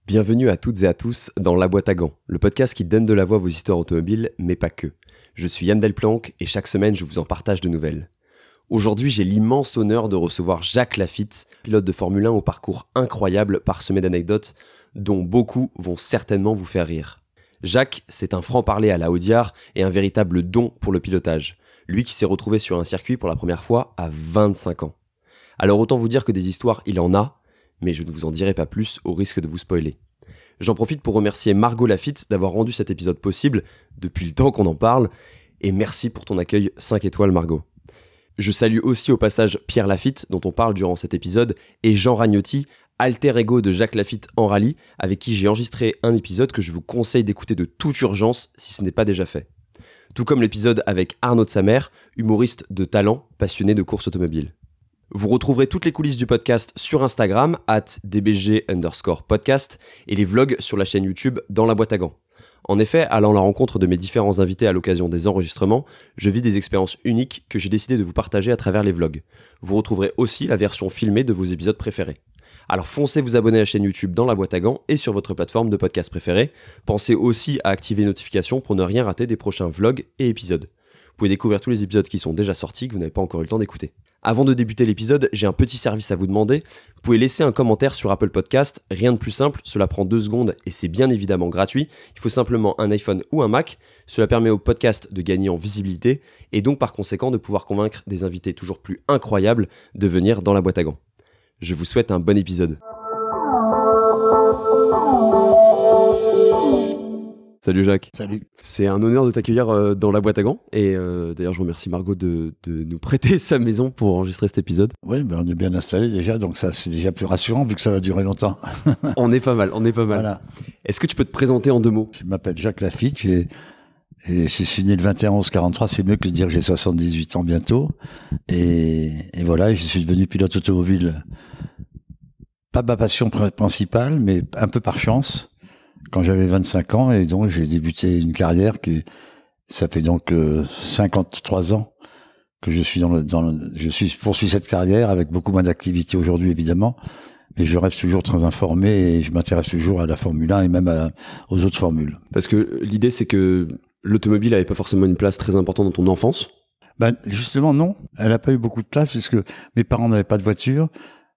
Bienvenue à toutes et à tous dans La Boîte à Gants, le podcast qui donne de la voix à vos histoires automobiles, mais pas que. Je suis Yann Delplanque et chaque semaine je vous en partage de nouvelles. Aujourd'hui j'ai l'immense honneur de recevoir Jacques Lafitte, pilote de Formule 1 au parcours incroyable parsemé d'anecdotes dont beaucoup vont certainement vous faire rire. Jacques, c'est un franc-parler à la Audiard et un véritable don pour le pilotage. Lui qui s'est retrouvé sur un circuit pour la première fois à 25 ans. Alors autant vous dire que des histoires il en a, mais je ne vous en dirai pas plus au risque de vous spoiler. J'en profite pour remercier Margot Lafitte d'avoir rendu cet épisode possible, depuis le temps qu'on en parle, et merci pour ton accueil 5 étoiles Margot. Je salue aussi au passage Pierre Lafitte, dont on parle durant cet épisode, et Jean Ragnotti, alter ego de Jacques Lafitte en rallye, avec qui j'ai enregistré un épisode que je vous conseille d'écouter de toute urgence si ce n'est pas déjà fait. Tout comme l'épisode avec Arnaud de Samer, humoriste de talent, passionné de course automobile. Vous retrouverez toutes les coulisses du podcast sur Instagram, @dbg_podcast, et les vlogs sur la chaîne YouTube Dans la Boîte à Gants. En effet, allant à la rencontre de mes différents invités à l'occasion des enregistrements, je vis des expériences uniques que j'ai décidé de vous partager à travers les vlogs. Vous retrouverez aussi la version filmée de vos épisodes préférés. Alors foncez vous abonner à la chaîne YouTube Dans la Boîte à Gants et sur votre plateforme de podcast préférée. Pensez aussi à activer les notifications pour ne rien rater des prochains vlogs et épisodes. Vous pouvez découvrir tous les épisodes qui sont déjà sortis que vous n'avez pas encore eu le temps d'écouter. Avant de débuter l'épisode, j'ai un petit service à vous demander. Vous pouvez laisser un commentaire sur Apple Podcast, rien de plus simple, cela prend 2 secondes et c'est bien évidemment gratuit. Il faut simplement un iPhone ou un Mac. Cela permet au podcast de gagner en visibilité et donc par conséquent de pouvoir convaincre des invités toujours plus incroyables de venir dans la boîte à gants. Je vous souhaite un bon épisode. Salut Jacques. Salut. C'est un honneur de t'accueillir dans la boîte à gants. Et d'ailleurs, je remercie Margot de nous prêter sa maison pour enregistrer cet épisode. Oui, ben on est bien installé déjà, donc ça c'est déjà plus rassurant vu que ça va durer longtemps. On est pas mal. Voilà. Est-ce que tu peux te présenter en 2 mots ? Je m'appelle Jacques Lafitte et je suis né le 21/11/43, c'est mieux que de dire que j'ai 78 ans bientôt. Et voilà, je suis devenu pilote automobile, pas ma passion principale, mais un peu par chance. Quand j'avais 25 ans, et donc j'ai débuté une carrière ça fait donc 53 ans que je suis poursuis cette carrière avec beaucoup moins d'activité aujourd'hui évidemment, mais je reste toujours très informé et je m'intéresse toujours à la Formule 1 et même aux autres formules. Parce que l'idée c'est que l'automobile avait pas forcément une place très importante dans ton enfance. Ben justement non, elle n'a pas eu beaucoup de place puisque mes parents n'avaient pas de voiture.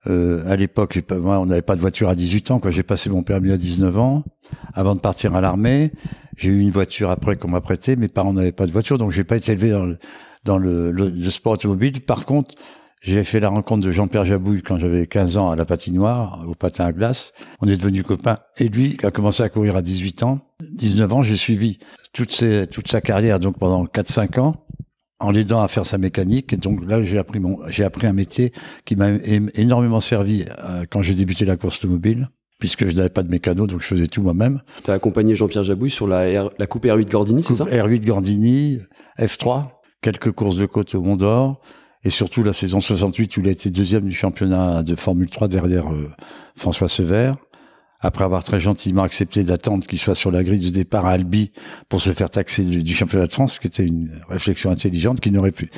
À l'époque, on n'avait pas de voiture à 18 ans, quoi. J'ai passé mon permis à 19 ans, avant de partir à l'armée. J'ai eu une voiture après qu'on m'a prêtée. Mes parents n'avaient pas de voiture, donc j'ai pas été élevé dans le sport automobile. Par contre, j'ai fait la rencontre de Jean-Pierre Jabouille quand j'avais 15 ans à la patinoire, au patin à glace. On est devenus copains. Et lui a commencé à courir à 18 ans. 19 ans, j'ai suivi toute sa carrière, donc pendant 4-5 ans. En l'aidant à faire sa mécanique. Et donc là, j'ai appris un métier qui m'a énormément servi quand j'ai débuté la course automobile, puisque je n'avais pas de mécano, donc je faisais tout moi-même. Tu as accompagné Jean-Pierre Jabouille sur la coupe R8 Gordini, c'est ça ? R8 Gordini, F3, quelques courses de côte au Mont d'Or, et surtout la saison 68 où il a été 2e du championnat de Formule 3 derrière François Sever. Après avoir très gentiment accepté d'attendre qu'il soit sur la grille de départ à Albi pour se faire taxer du championnat de France, ce qui était une réflexion intelligente qui n'aurait plus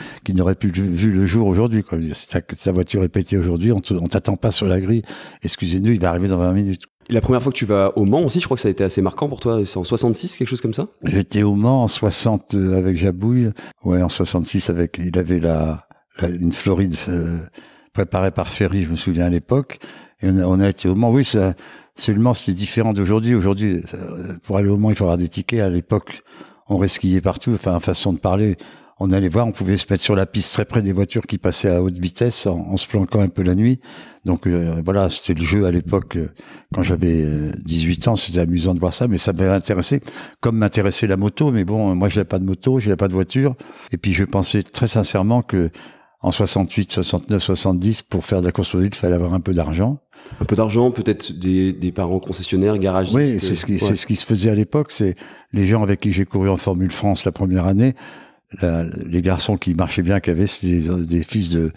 vu le jour aujourd'hui, quoi. Si ta voiture est pétée aujourd'hui, on t'attend pas sur la grille. Excusez-nous, il va arriver dans 20 minutes. Et la première fois que tu vas au Mans aussi, je crois que ça a été assez marquant pour toi. C'est en 66, quelque chose comme ça ? J'étais au Mans en 60 avec Jabouille. Ouais, en 66 il avait une Floride préparée par Ferry, je me souviens à l'époque. Et on a été au Mans. Oui, seulement c'était différent d'aujourd'hui. Aujourd'hui, pour aller au Mans, il faut avoir des tickets. À l'époque, on resquillait partout. Enfin, façon de parler, on allait voir, on pouvait se mettre sur la piste très près des voitures qui passaient à haute vitesse en se planquant un peu la nuit. Donc voilà, c'était le jeu à l'époque. Quand j'avais 18 ans, c'était amusant de voir ça, mais ça m'avait intéressé, comme m'intéressait la moto. Mais bon, moi, je n'avais pas de moto, je n'avais pas de voiture. Et puis, je pensais très sincèrement que en 68, 69, 70, pour faire de la course automobile, il fallait avoir un peu d'argent. Un peu d'argent, peut-être des parents concessionnaires, garagistes. Oui, c'est ce qui se faisait à l'époque. C'est les gens avec qui j'ai couru en Formule France la première année. Les garçons qui marchaient bien, qui avaient des fils de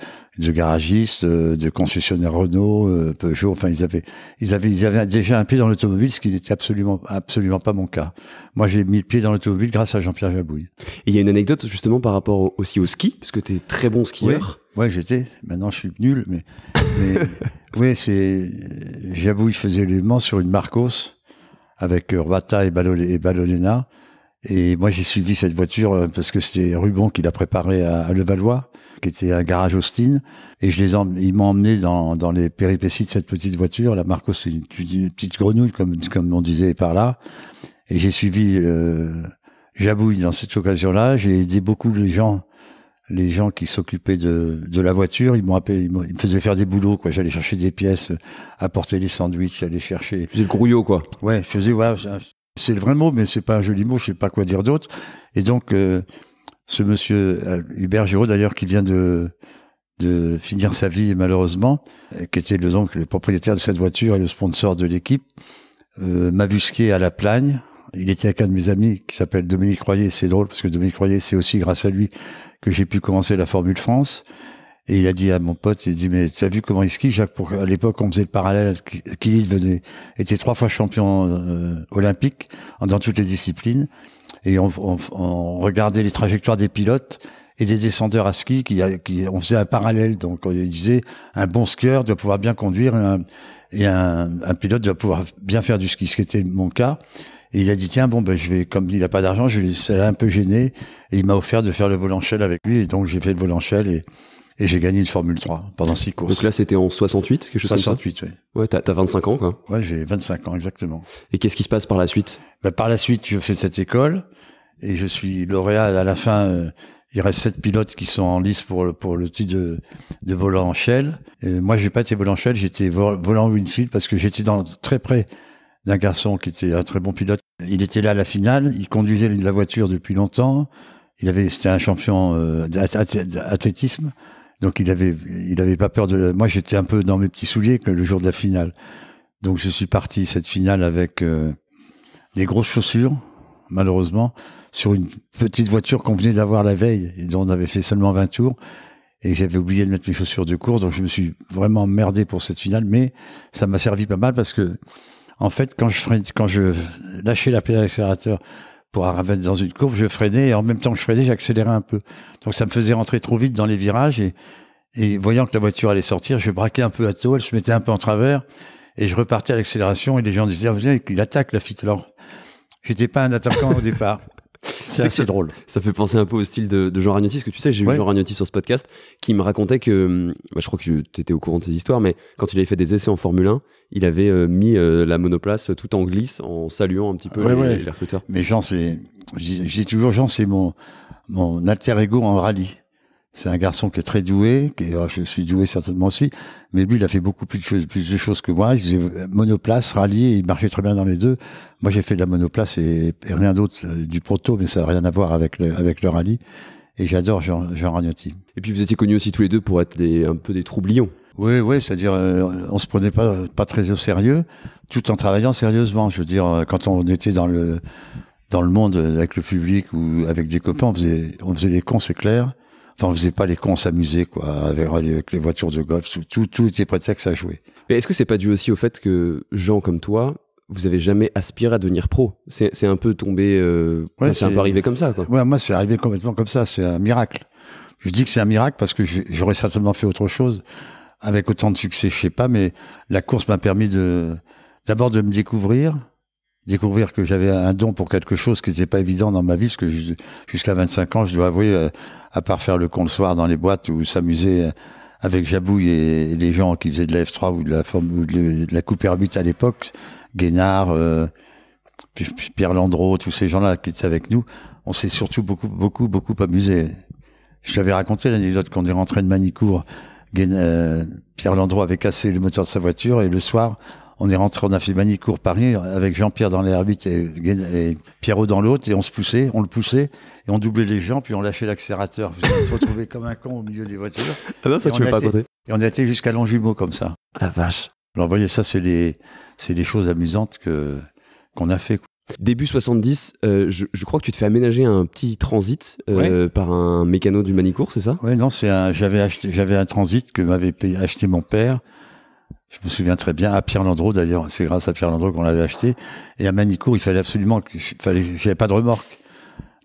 garagistes, de concessionnaires Renault, Peugeot. Enfin, ils avaient déjà un pied dans l'automobile, ce qui n'était absolument pas mon cas. Moi, j'ai mis le pied dans l'automobile grâce à Jean-Pierre Jabouille. Et il y a une anecdote justement par rapport aussi au ski, parce que tu es très bon skieur. Ouais, j'étais. Maintenant, je suis nul, mais oui, Jabouille faisait les Mans sur une Marcos avec Urbata et Ballolena. Et moi, j'ai suivi cette voiture parce que c'était Rubon qui l'a préparée à Levallois, qui était un garage Austin. Et ils m'ont emmené dans les péripéties de cette petite voiture. La Marcos, c'est une petite grenouille, comme on disait par là. Et j'ai suivi Jabouille dans cette occasion-là. J'ai aidé beaucoup les gens qui s'occupaient de la voiture. Ils me faisaient faire des boulots, quoi. J'allais chercher des pièces, apporter les sandwichs, j'allais chercher. Tu faisais le grouillot, quoi. Ouais, je faisais, ouais, c'est le vrai mot, mais c'est pas un joli mot, je sais pas quoi dire d'autre. Et donc, ce monsieur Hubert Giraud, d'ailleurs, qui vient de finir sa vie, malheureusement, qui était donc le propriétaire de cette voiture et le sponsor de l'équipe, m'a busqué à la Plagne. Il était avec un de mes amis qui s'appelle Dominique Royer. C'est drôle parce que Dominique Royer, c'est aussi grâce à lui que j'ai pu commencer la Formule France. Et il a dit à mon pote, il dit, mais tu as vu comment il skie, Jacques? À l'époque, on faisait le parallèle, qu'il était 3 fois champion olympique dans toutes les disciplines. Et on regardait les trajectoires des pilotes et des descendeurs à ski on faisait un parallèle. Donc, il disait, un bon skieur doit pouvoir bien conduire et un pilote doit pouvoir bien faire du ski, ce qui était mon cas. Et il a dit, tiens, bon, comme il a pas d'argent, ça l'a un peu gêné. Et il m'a offert de faire le violoncelle avec lui. Et donc, j'ai fait le violoncelle et j'ai gagné une Formule 3 pendant 6 courses. Donc là, c'était en 68, quelque chose comme ça? 68, oui. Ouais, t'as 25 ans, quoi. Ouais, j'ai 25 ans, exactement. Et qu'est-ce qui se passe par la suite? Par la suite, je fais cette école et je suis lauréat. À la fin, il reste 7 pilotes qui sont en lice pour le titre de volant en Shell. Et moi, j'ai pas été volant Shell, j'étais volant Winfield parce que j'étais très près d'un garçon qui était un très bon pilote. Il était là à la finale, il conduisait la voiture depuis longtemps. C'était un champion d'athlétisme. Donc il avait pas peur moi j'étais un peu dans mes petits souliers le jour de la finale. Donc je suis parti cette finale avec des grosses chaussures, malheureusement, sur une petite voiture qu'on venait d'avoir la veille et dont on avait fait seulement 20 tours. Et j'avais oublié de mettre mes chaussures de course, donc je me suis vraiment emmerdé pour cette finale, mais ça m'a servi pas mal parce que, en fait, quand je lâchais la pédale d'accélérateur pour arriver dans une courbe, je freinais et en même temps que je freinais, j'accélérais un peu. Donc ça me faisait rentrer trop vite dans les virages et voyant que la voiture allait sortir, je braquais un peu à tôt, elle se mettait un peu en travers et je repartais à l'accélération et les gens disaient, il attaque la fille. Alors, j'étais pas un attaquant au départ. C'est assez drôle. Ça fait penser un peu au style de Jean Ragnotti, parce que tu sais, j'ai eu Jean Ragnotti sur ce podcast, qui me racontait que, je crois que tu étais au courant de ces histoires, mais quand il avait fait des essais en Formule 1, il avait mis la monoplace tout en glisse, en saluant un petit peu les recruteurs. Mais Jean, je dis toujours, Jean, c'est mon alter ego en rallye. C'est un garçon qui est très doué, je suis doué certainement aussi, mais lui, il a fait beaucoup plus de choses que moi. Il faisait monoplace, rallye, et il marchait très bien dans les deux. Moi, j'ai fait de la monoplace et rien d'autre, du proto, mais ça n'a rien à voir avec le rallye. Et j'adore Jean Ragnotti. Et puis, vous étiez connus aussi tous les deux pour être un peu des troublions. Oui, c'est-à-dire, on se prenait pas très au sérieux, tout en travaillant sérieusement. Je veux dire, quand on était dans le monde avec le public ou avec des copains, on faisait les cons, c'est clair. Enfin, on faisait pas les cons, on s'amusait, quoi, avec les voitures de golf, tout était prétexte à jouer. Mais est-ce que c'est pas dû aussi au fait que Jean, comme toi, vous avez jamais aspiré à devenir pro? C'est un peu tombé, c'est un peu arrivé comme ça, quoi. Ouais, moi, c'est arrivé complètement comme ça, c'est un miracle. Je dis que c'est un miracle parce que j'aurais certainement fait autre chose avec autant de succès, je sais pas, mais la course m'a permis d'abord de me découvrir que j'avais un don pour quelque chose qui n'était pas évident dans ma vie, parce que jusqu'à 25 ans, je dois avouer, à part faire le con le soir dans les boîtes ou s'amuser avec Jabouille et les gens qui faisaient de la F3 ou de la Coupe R8 à l'époque, Guénard, Pierre Landreau, tous ces gens-là qui étaient avec nous, on s'est surtout beaucoup amusé. Je t'avais raconté l'anecdote qu'on est rentré de Manicourt, Pierre Landreau avait cassé le moteur de sa voiture et le soir, on a fait Manicourt Paris avec Jean-Pierre dans la R8 et Pierrot dans l'autre et on le poussait et on doublait les gens puis on lâchait l'accélérateur. On se retrouvait comme un con au milieu des voitures. Ah non, ça tu veux pas raconter. Et on a été jusqu'à Longjumeau comme ça. Ah vache. Alors vous voyez, ça c'est les choses amusantes qu'on a fait. Début 70, je crois que tu te fais aménager un petit transit par un mécano du Manicourt, c'est ça? Oui, non, j'avais un transit que m'avait acheté mon père. Je me souviens très bien, à Pierre Landreau d'ailleurs, c'est grâce à Pierre Landreau qu'on l'avait acheté. Et à Manicourt, il fallait absolument j'avais pas de remorque.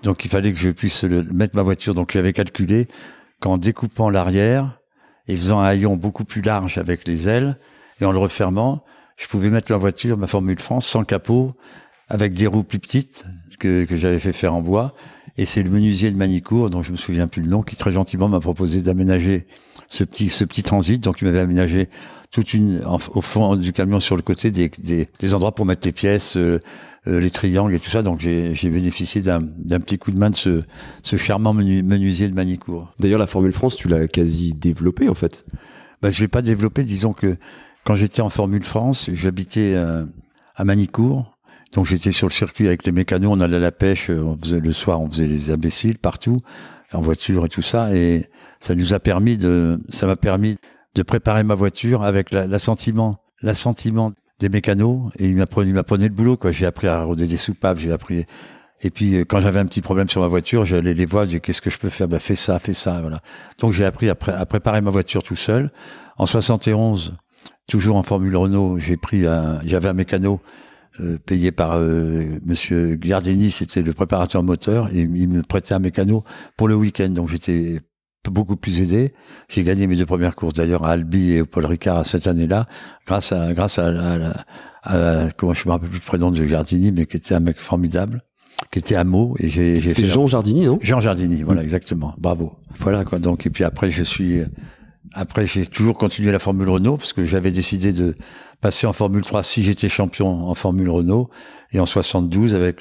Donc il fallait que je puisse mettre ma voiture. Donc j'avais calculé qu'en découpant l'arrière, et faisant un haillon beaucoup plus large avec les ailes, et en le refermant, je pouvais mettre ma Formule France, sans capot, avec des roues plus petites que j'avais fait faire en bois. Et c'est le menuisier de Manicourt, dont je me souviens plus le nom, qui très gentiment m'a proposé d'aménager ce petit transit. Donc il m'avait aménagé au fond du camion, sur le côté, des endroits pour mettre les pièces, les triangles et tout ça. Donc j'ai bénéficié d'un petit coup de main de ce charmant menuisier de Manicourt. D'ailleurs, la Formule France, tu l'as quasi développée, en fait. Je l'ai pas développée. Disons que quand j'étais en Formule France, j'habitais à Manicourt. Donc j'étais sur le circuit avec les mécanos, on allait à la pêche, le soir on faisait les imbéciles partout, en voiture et tout ça, et ça m'a permis de préparer ma voiture avec l'assentiment des mécanos, et ils m'apprenaient le boulot, quoi. J'ai appris à roder des soupapes, et puis quand j'avais un petit problème sur ma voiture, j'allais les voir, je disais qu'est-ce que je peux faire? Fais ça, voilà. Donc j'ai appris à préparer ma voiture tout seul. En 71, toujours en Formule Renault, j'avais un mécano payé par Monsieur Giardini, c'était le préparateur moteur, et il me prêtait un mécano pour le week-end, donc j'étais beaucoup plus aidé. J'ai gagné mes 2 premières courses d'ailleurs à Albi et au Paul Ricard cette année-là, grâce à comment je me rappelle plus le prénom de Giardini, mais qui était un mec formidable, qui était à Meaux, et c'était Jean Giardini, non? Jean Giardini, voilà, exactement, bravo. Voilà quoi. Donc et puis après j'ai toujours continué la Formule Renault, parce que j'avais décidé de passer en Formule 3 si j'étais champion en Formule Renault. Et en 72, avec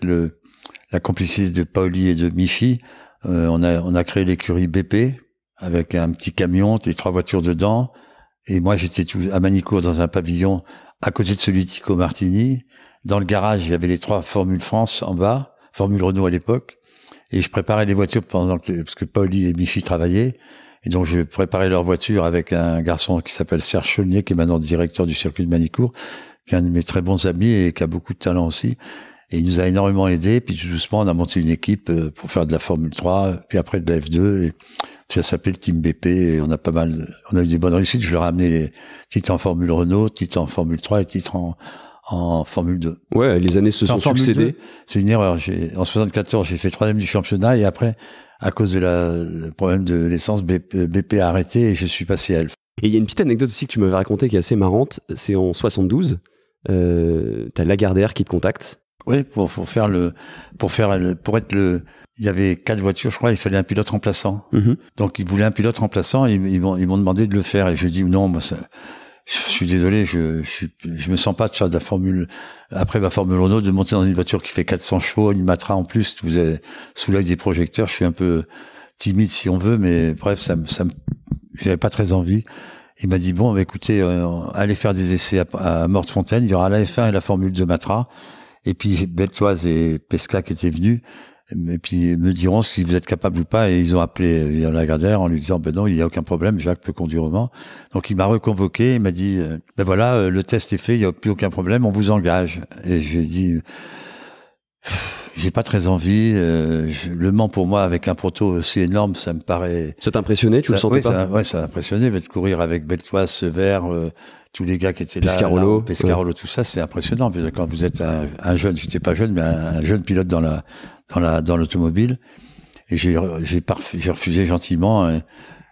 la complicité de Paoli et de Michi, on a créé l'écurie BP avec un petit camion, les 3 voitures dedans. Et moi, j'étais à Manicourt dans un pavillon à côté de celui de Tico Martini. Dans le garage, il y avait les 3 Formule France en bas, Formule Renault à l'époque. Et je préparais les voitures parce que Paoli et Michi travaillaient. Et donc, je préparais leur voiture avec un garçon qui s'appelle Serge Cholnier, qui est maintenant directeur du circuit de Manicourt, qui est un de mes très bons amis et qui a beaucoup de talent aussi. Et il nous a énormément aidés. Puis tout doucement, on a monté une équipe pour faire de la Formule 3, puis après de la F2. Et ça s'appelait le Team BP. Et on a eu des bonnes réussites. Je leur ai amené les titres en Formule Renault, titres en Formule 3 et titres en Formule 2. Ouais, les années se sont succédées. C'est une erreur. En 74, j'ai fait 3e du championnat, et après, à cause de le problème de l'essence, BP a arrêté et je suis passé à Elf. Et il y a une petite anecdote aussi que tu m'avais racontée qui est assez marrante. C'est en 72, t'as Lagardère qui te contacte. Oui, pour être le, il y avait 4 voitures, je crois, il fallait un pilote remplaçant. Mm-hmm. Donc ils voulaient un pilote remplaçant, et ils m'ont demandé de le faire, et je dis non, moi je suis désolé, je me sens pas de faire de la Formule, après ma Formule Renault, de monter dans une voiture qui fait 400 chevaux, une Matra en plus, vous avez sous l'œil des projecteurs. Je suis un peu timide si on veut, mais bref, j'avais pas très envie. Il m'a dit bon, écoutez, allez faire des essais à Mortefontaine, il y aura la F1 et la Formule 2 Matra, et puis Beltoise et Pesca qui étaient venus, et puis me diront si vous êtes capable ou pas. Et ils ont appelé Lagardère en lui disant ben non, il y a aucun problème, Jacques peut conduire au Mans. Donc il m'a reconvoqué, il m'a dit ben voilà, le test est fait, il y a plus aucun problème, on vous engage. Et je lui ai dit j'ai pas très envie, le Mans pour moi avec un proto aussi énorme, ça me paraît. Ça t'impressionnait, tu le sentais pas? Ça m'a impressionné, de courir avec Beltoise, Sever, tous les gars qui étaient Pescarolo, Pescarolo, tout ça, c'est impressionnant. Quand vous êtes un jeune, j'étais pas jeune, mais un jeune pilote dans l'automobile, et j'ai refusé gentiment,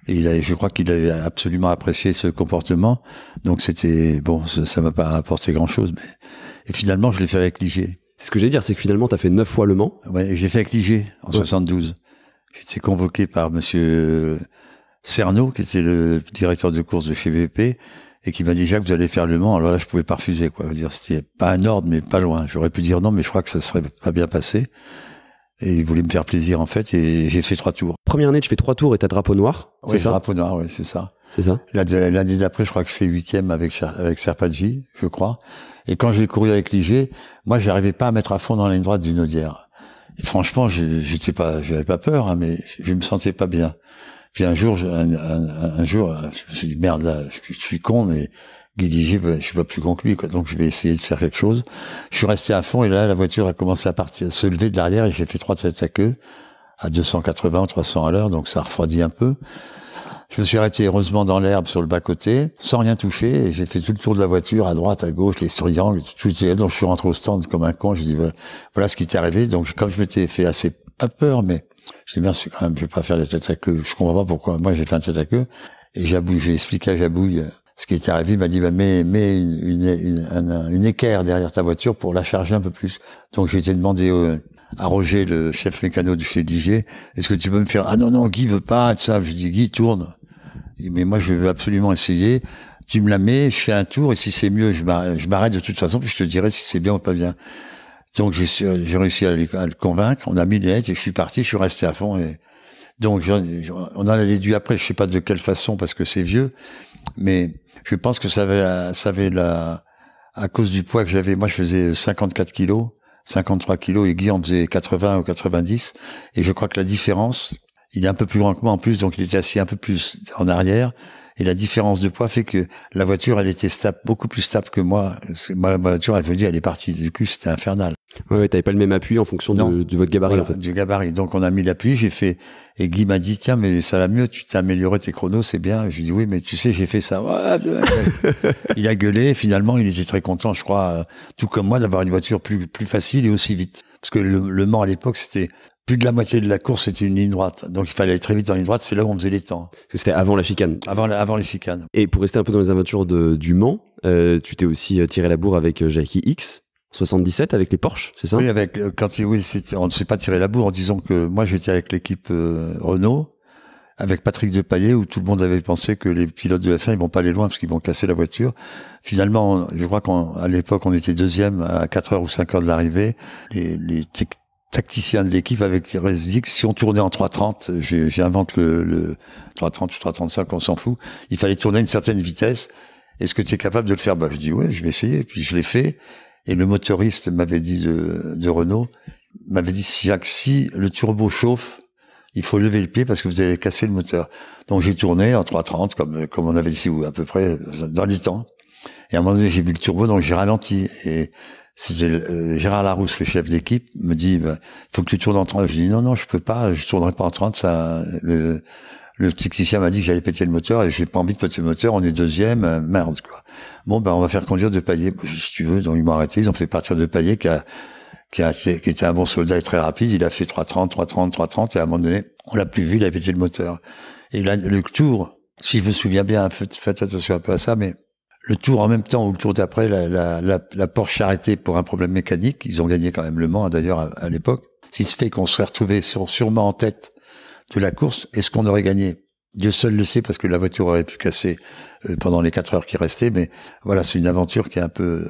et je crois qu'il avait absolument apprécié ce comportement. Donc c'était bon, ça m'a pas apporté grand chose, et finalement je l'ai fait avec Ligier. C'est ce que j'allais dire, c'est que finalement t'as fait 9 fois Le Mans. Ouais, j'ai fait avec Ligier en 72. J'étais convoqué par Monsieur Cerno, qui était le directeur de course de chez VP, et qui m'a dit Jacques, vous allez faire Le Mans. Alors là, je pouvais pas refuser, quoi. Je veux dire, c'était pas un ordre, mais pas loin. J'aurais pu dire non, mais je crois que ça serait pas bien passé. Et il voulait me faire plaisir, en fait, et j'ai fait 3 tours. Première année, tu fais 3 tours et t'as drapeau noir. Oui, drapeau noir, oui, c'est ça. C'est ça. L'année d'après, je crois que je fais 8e avec Serpaggi, je crois. Et quand j'ai couru avec Ligier, moi, j'arrivais pas à mettre à fond dans la ligne droite d'une Audière. Et franchement, j'avais pas peur, hein, mais je me sentais pas bien. Puis un jour, je me suis dit merde, là, je suis con, mais Guy Ligier, je suis pas plus con que lui, quoi. Donc je vais essayer de faire quelque chose. Je suis resté à fond, et là, la voiture a commencé à se lever de l'arrière, et j'ai fait 3 têtes à queue à 280 ou 300 à l'heure, donc ça refroidit un peu. Je me suis arrêté heureusement dans l'herbe sur le bas-côté, sans rien toucher, et j'ai fait tout le tour de la voiture, à droite, à gauche, les triangles, tout. Donc je suis rentré au stand comme un con, je dis voilà ce qui t'est arrivé. Donc comme je m'étais fait assez pas peur, mais je dis bien c'est quand même, je vais pas faire des têtes à queue. Je comprends pas pourquoi moi j'ai fait un tête à queue. Et Jabouille, j'ai expliqué à Jabouille ce qui était arrivé. Il m'a dit, bah, mets une équerre derrière ta voiture pour la charger un peu plus. Donc j'ai été demandé à Roger, le chef mécano de chez Digier, est-ce que tu peux me faire, ah non, Guy veut pas, et ça. Je dis, Guy, tourne. Mais moi, je veux absolument essayer. Tu me la mets, je fais un tour, et si c'est mieux, je m'arrête de toute façon, puis je te dirai si c'est bien ou pas bien. Donc j'ai réussi à le convaincre. On a mis les lettres et je suis parti. Je suis resté à fond. Et donc on en a déduit après. Je sais pas de quelle façon parce que c'est vieux, mais je pense que ça avait à cause du poids que j'avais. Moi, je faisais 54 kilos, 53 kilos, et Guy en faisait 80 ou 90. Et je crois que la différence, il est un peu plus grand que moi en plus, donc il était assis un peu plus en arrière. Et la différence de poids fait que la voiture, elle était stable, beaucoup plus stable que moi. Ma voiture, elle veut dire, elle est partie. Du coup, c'était infernal. Ouais, t'avais pas le même appui en fonction de votre gabarit, voilà, en fait. Du gabarit. Donc, on a mis l'appui, j'ai fait, et Guy m'a dit, tiens, mais ça va mieux, tu t'es amélioré tes chronos, c'est bien. Je lui ai dit, oui, mais tu sais, j'ai fait ça. Il a gueulé, finalement, il était très content, je crois, tout comme moi, d'avoir une voiture plus facile et aussi vite. Parce que le Mans, à l'époque, c'était, plus de la moitié de la course, c'était une ligne droite. Donc, il fallait aller très vite en ligne droite. C'est là où on faisait les temps. Parce que c'était avant la chicane. Avant les chicanes. Et pour rester un peu dans les aventures du Mans, tu t'es aussi tiré la bourre avec Jackie X, 77 avec les Porsche, c'est ça? Oui, on ne s'est pas tiré la bourre en disant que moi, j'étais avec l'équipe Renault, avec Patrick Depailler, où tout le monde avait pensé que les pilotes de F1, ils vont pas aller loin parce qu'ils vont casser la voiture. Finalement, je crois qu'à l'époque, on était deuxième à 4 heures ou 5 heures de l'arrivée. Les tacticien de l'équipe avec dit que si on tournait en 330, j'invente le 330 ou 335, on s'en fout, il fallait tourner à une certaine vitesse. Est-ce que tu es capable de le faire? Bah, je dis ouais, je vais essayer. Puis je l'ai fait. Et le motoriste m'avait dit de Renault, m'avait dit, Jacques, si le turbo chauffe, il faut lever le pied parce que vous allez casser le moteur. Donc j'ai tourné en 330 comme on avait dit, à peu près dans les temps. Et à un moment donné, j'ai vu le turbo, donc j'ai ralenti. Et c'était Gérard Larousse, le chef d'équipe, me dit, bah, faut que tu tournes en 30. Je dis non, je peux pas, je tournerai pas en 30. Ça, le technicien m'a dit que j'allais péter le moteur et j'ai pas envie de péter le moteur. On est deuxième, merde quoi. Bon, ben on va faire conduire Depailler, si tu veux. Donc ils m'ont arrêté, ils ont fait partir Depailler qui était un bon soldat et très rapide. Il a fait 330 et à un moment donné, on l'a plus vu, il a pété le moteur. Et là, le tour, si je me souviens bien, faites attention un peu à ça, mais le tour en même temps ou le tour d'après, la Porsche s'est arrêtée pour un problème mécanique. Ils ont gagné quand même le Mans, d'ailleurs, à l'époque. Ce qui se fait qu'on serait retrouvé sûrement en tête de la course. Est-ce qu'on aurait gagné? Dieu seul le sait, parce que la voiture aurait pu casser pendant les 4 heures qui restaient. Mais voilà, c'est une aventure qui est un peu,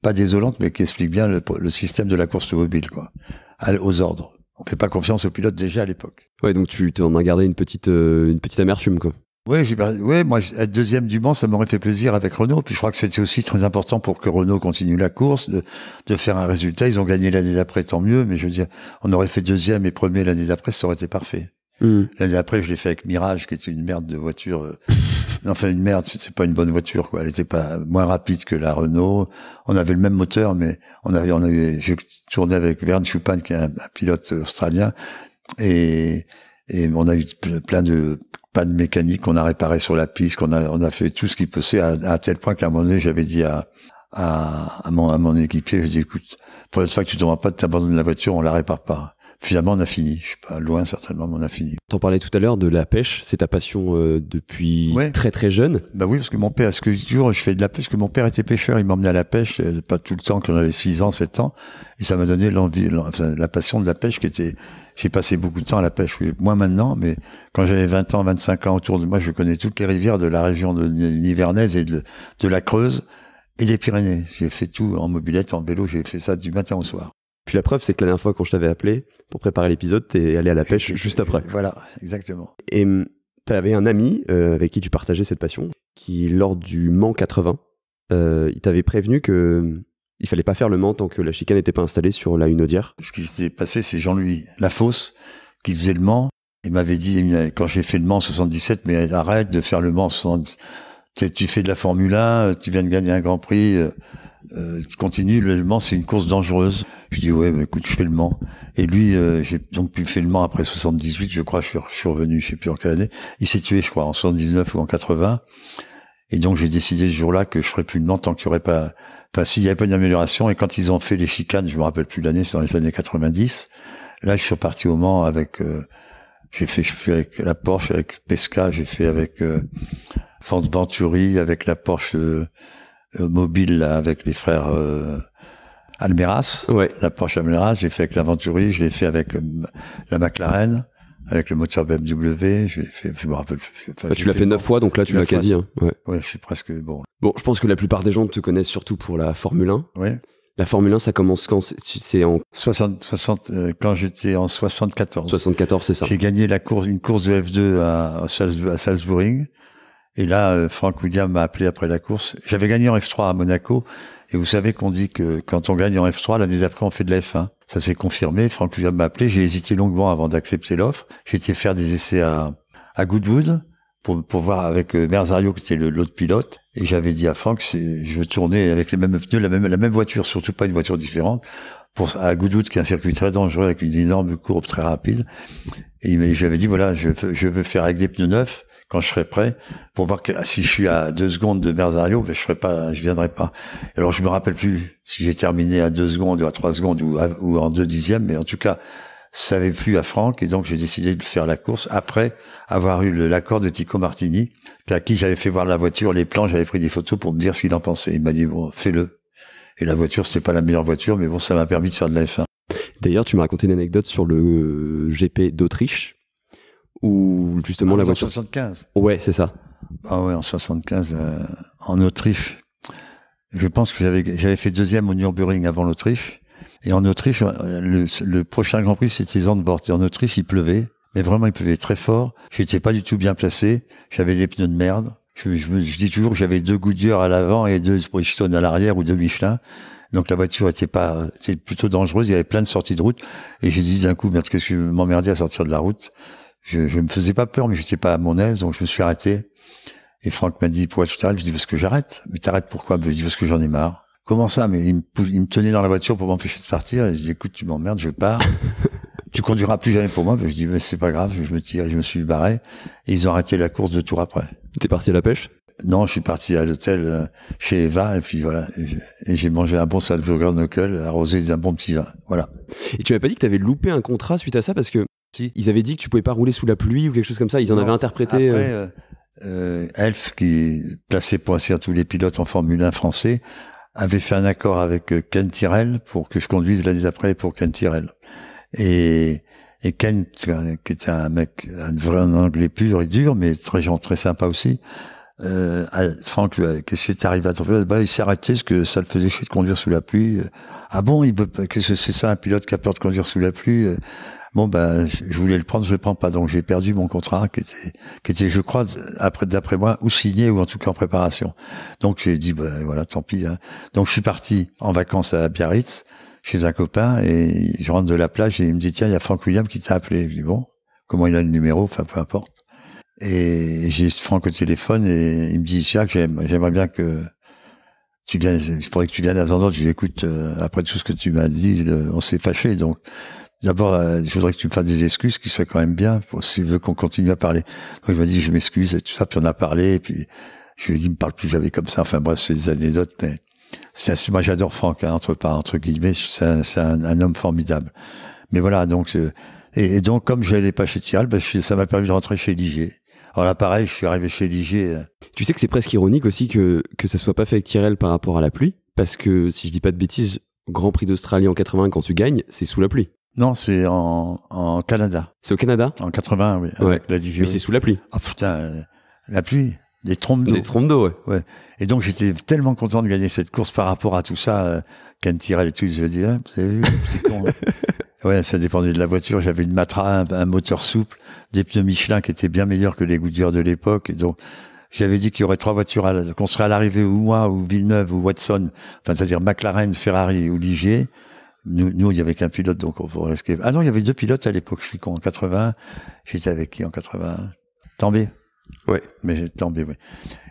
pas désolante, mais qui explique bien le système de la course automobile, quoi. Aux ordres. On fait pas confiance aux pilotes déjà à l'époque. Ouais, donc tu t'en as gardé une petite amertume, quoi. Ouais, moi, être deuxième du Mans, ça m'aurait fait plaisir avec Renault. Puis je crois que c'était aussi très important pour que Renault continue la course, de faire un résultat. Ils ont gagné l'année d'après, tant mieux. Mais je veux dire, on aurait fait deuxième et premier l'année d'après, ça aurait été parfait. L'année d'après, je l'ai fait avec Mirage, qui était une merde de voiture. Enfin, une merde, c'était pas une bonne voiture, quoi. Elle était pas moins rapide que la Renault. On avait le même moteur, mais j'ai tourné avec Vern Schuppan, qui est un pilote australien, et on a eu plein de pannes mécaniques qu'on a réparé sur la piste, on a fait tout ce qui peut à tel point qu'à un moment donné, j'avais dit à mon équipier, j'ai dit, écoute, pour la fois que tu t'en vas pas, t'abandonnes la voiture, on la répare pas. Finalement, on a fini. Je suis pas loin, certainement, mais on a fini. T'en parlais tout à l'heure de la pêche. C'est ta passion depuis très très jeune. Bah oui, parce que mon père, je fais de la pêche, parce que mon père était pêcheur. Il m'emmenait à la pêche, pas tout le temps, quand j'avais 6 ans, 7 ans. Et ça m'a donné la passion de la pêche j'ai passé beaucoup de temps à la pêche. Oui, moins maintenant, mais quand j'avais 20 ans, 25 ans autour de moi, je connais toutes les rivières de la région de Nivernais et de la Creuse et des Pyrénées. J'ai fait tout en mobilette, en vélo. J'ai fait ça du matin au soir. Puis la preuve, c'est que la dernière fois quand je t'avais appelé pour préparer l'épisode, t'es allé à la pêche juste après. Voilà, exactement. Et t'avais un ami avec qui tu partageais cette passion, qui lors du Mans 80, il t'avait prévenu que il fallait pas faire le Mans tant que la chicane n'était pas installée sur la Hunaudière. Ce qui s'était passé, c'est Jean-Louis Lafosse qui faisait le Mans. Il m'avait dit, quand j'ai fait le Mans 77, mais arrête de faire le Mans 70. Tu fais de la Formule 1, tu viens de gagner un Grand Prix, tu continues, le Mans c'est une course dangereuse. Je dis ouais, mais écoute, je fais le Mans. Et lui, j'ai donc pu faire le Mans après 78, je crois, je suis revenu, je sais plus en quelle année. Il s'est tué, je crois, en 79 ou en 80. Et donc j'ai décidé ce jour-là que je ferais plus le Mans tant qu'il y aurait pas, enfin s'il y avait pas une amélioration. Et quand ils ont fait les chicanes, je me rappelle plus l'année, c'est dans les années 90. Là, je suis reparti au Mans avec J'ai fait avec la Porsche, avec Pesca, j'ai fait avec Ford Venturi, avec la Porsche mobile là, avec les frères Almeras. Ouais. La Porsche Almeras, j'ai fait avec la Venturi, je l'ai fait avec la McLaren, avec le moteur BMW. J'ai fait, je me rappelle plus. Enfin, Tu l'as fait 9 fois, donc là tu l'as quasi. Hein. Ouais. Ouais, je suis presque bon. Bon, je pense que la plupart des gens te connaissent surtout pour la Formule 1. Ouais. La Formule 1, ça commence quand? C'est en 60, quand j'étais en 74. 74, c'est ça. J'ai gagné une course de F2 à Salzburg. Et là, Frank Williams m'a appelé après la course. J'avais gagné en F3 à Monaco. Et vous savez qu'on dit que quand on gagne en F3, l'année d'après, on fait de la F1. Ça s'est confirmé. Frank Williams m'a appelé. J'ai hésité longuement avant d'accepter l'offre. J'ai été faire des essais à Goodwood pour voir avec Merzario, qui était l'autre pilote. Et j'avais dit à Frank, je veux tourner avec les mêmes pneus, la même voiture, surtout pas une voiture différente, à Goodwood, qui est un circuit très dangereux avec une énorme courbe très rapide. Et j'avais dit, voilà, je veux faire avec des pneus neufs quand je serai prêt, pour voir que si je suis à 2 secondes de Merzario, ben je viendrai pas. Alors je me rappelle plus si j'ai terminé à 2 secondes ou à 3 secondes ou en 2 dixièmes, mais en tout cas, ça avait plu à Franck, et donc j'ai décidé de faire la course après avoir eu l'accord de Tico Martini, à qui j'avais fait voir la voiture, les plans, j'avais pris des photos pour me dire ce qu'il en pensait. Il m'a dit, bon, fais-le. Et la voiture, c'était pas la meilleure voiture, mais bon, ça m'a permis de faire de la F1. D'ailleurs, tu m'as raconté une anecdote sur le GP d'Autriche, où justement la voiture... En 75. Ouais, c'est ça. Ah ouais, en 75, en Autriche. Je pense que j'avais fait 2e au Nürburgring avant l'Autriche. Et en Autriche, le prochain Grand Prix, c'était Zandvoort. Et en Autriche, il pleuvait. Mais vraiment, il pleuvait très fort. J'étais pas du tout bien placé. J'avais des pneus de merde. Je dis toujours que j'avais 2 Goodyear à l'avant et 2 Bridgestone à l'arrière ou 2 Michelin. Donc la voiture était plutôt dangereuse. Il y avait plein de sorties de route. Et j'ai dit d'un coup, merde, qu'est-ce que je m'emmerdais à sortir de la route. Je me faisais pas peur, mais j'étais pas à mon aise. Donc je me suis arrêté. Et Franck m'a dit, pourquoi tu t'arrêtes? Je dis, parce que j'arrête. Mais t'arrêtes pourquoi? Je dis, parce que j'en ai marre. Comment ça? Mais il me tenait dans la voiture pour m'empêcher de partir. Et je dis, écoute, tu m'emmerdes, je pars. Tu conduiras plus jamais pour moi. Je dis, mais c'est pas grave. Je me tire, je me suis barré. Et ils ont arrêté la course 2 tours après. T'es parti à la pêche? Non, je suis parti à l'hôtel chez Eva. Et puis voilà. Et j'ai mangé un bon Salzburger Knuckle arrosé d'un bon petit vin. Voilà. Et tu m'avais pas dit que t'avais loupé un contrat suite à ça parce que si. Ils avaient dit que tu pouvais pas rouler sous la pluie ou quelque chose comme ça. Ils en avaient interprété. Après, Elf, qui est placé pour assurer tous les pilotes en Formule 1 français, avait fait un accord avec Ken Tyrrell pour que je conduise l'année d'après pour Ken Tyrrell. Et Ken, qui était un mec, un vrai anglais pur et dur, mais très gentil, très sympa aussi. Franck, qu'est-ce qui est arrivé à ton pilote? Il s'est arrêté parce que ça le faisait chier de conduire sous la pluie. Ah bon, qu'est-ce que c'est ça, un pilote qui a peur de conduire sous la pluie? Bon, je voulais le prendre, je le prends pas. Donc, j'ai perdu mon contrat, qui était, je crois, d'après moi, ou signé, ou en tout cas en préparation. Donc, j'ai dit, voilà, tant pis, hein. Donc, je suis parti en vacances à Biarritz, chez un copain, et je rentre de la plage, et il me dit, tiens, il y a Franck Williams qui t'a appelé. Je dis, bon, comment il a le numéro? Enfin, peu importe. Et j'ai Franck au téléphone, et il me dit, Jacques, j'aimerais bien que tu viennes, il faudrait que tu viennes à Zandvoort. Je lui dis, écoute, après tout ce que tu m'as dit, on s'est fâché, donc, d'abord, je voudrais que tu me fasses des excuses, qui serait quand même bien, s'il veut qu'on continue à parler. Donc, il m'a dit, je m'excuse, et tout ça, puis on a parlé, et puis, je lui ai dit, me parle plus jamais comme ça. Enfin, bref, c'est des anecdotes, mais moi, j'adore Franck, hein, entre guillemets, c'est un homme formidable. Mais voilà, donc, et donc, comme je n'allais pas chez Tyrrell, ça m'a permis de rentrer chez Ligier. Alors là, pareil, je suis arrivé chez Ligier. Tu sais que c'est presque ironique aussi que ça soit pas fait avec Tyrrell par rapport à la pluie, parce que, si je dis pas de bêtises, Grand Prix d'Australie en 80, quand tu gagnes, c'est sous la pluie. Non, c'est en Canada. C'est au Canada? En 80, oui. Avec la Ligier. Mais c'est sous la pluie. Ah putain, la pluie. Des trompes d'eau. Des trompes d'eau, ouais. Ouais. Et donc, j'étais tellement content de gagner cette course par rapport à tout ça, Ken Tyrrell et tout. Je dis, hein, vous avez vu, c'est con. Ouais, ça dépendait de la voiture. J'avais une Matra, un moteur souple, des pneus Michelin qui étaient bien meilleurs que les Goodyear de l'époque. Et donc, j'avais dit qu'il y aurait 3 voitures, qu'on serait à l'arrivée, ou moi, ou Villeneuve, ou Watson. Enfin, c'est-à-dire McLaren, Ferrari ou Ligier. Nous, il y avait qu'un pilote, donc on pourrait risquer. Ah non, il y avait 2 pilotes à l'époque. Je suis con, en 80. J'étais avec qui en 80? Tambay. Ouais. Mais Tambay, oui.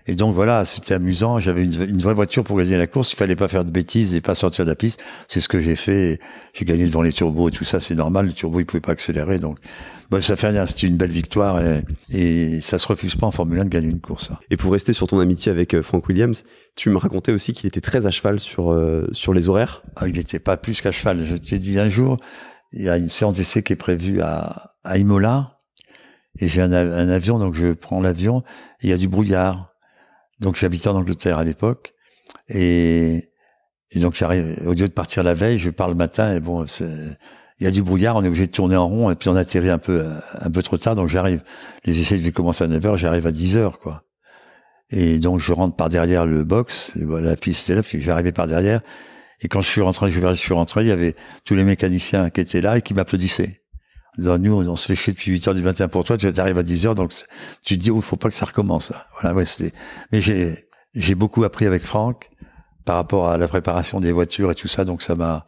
Et donc voilà, c'était amusant. J'avais une vraie voiture pour gagner la course. Il fallait pas faire de bêtises et pas sortir de la piste. C'est ce que j'ai fait. J'ai gagné devant les turbos et tout ça. C'est normal. Les turbos, ils pouvaient pas accélérer. Donc, ça fait rien. C'était une belle victoire et ça se refuse pas en Formule 1 de gagner une course. Hein. Et pour rester sur ton amitié avec Frank Williams, tu me racontais aussi qu'il était très à cheval sur les horaires. Ah, il était pas plus qu'à cheval. Je t'ai dit un jour, il y a une séance d'essai qui est prévue à Imola. et j'ai un avion, donc je prends l'avion, et il y a du brouillard. Donc j'habitais en Angleterre à l'époque, et donc j'arrive, au lieu de partir la veille, je pars le matin, et bon, il y a du brouillard, on est obligé de tourner en rond, et puis on atterrit un peu trop tard, donc j'arrive. Les essais devaient commencer à 9h, j'arrive à 10h, quoi. Et donc je rentre par derrière le box, la piste est là, puis j'arrivais par derrière, et quand je suis rentré, il y avait tous les mécaniciens qui étaient là et qui m'applaudissaient. Nous, on se fait chier depuis 8h du matin pour toi, tu arrives à 10h, donc tu te dis, faut pas que ça recommence. Voilà, ouais, mais j'ai beaucoup appris avec Franck par rapport à la préparation des voitures et tout ça, donc ça m'a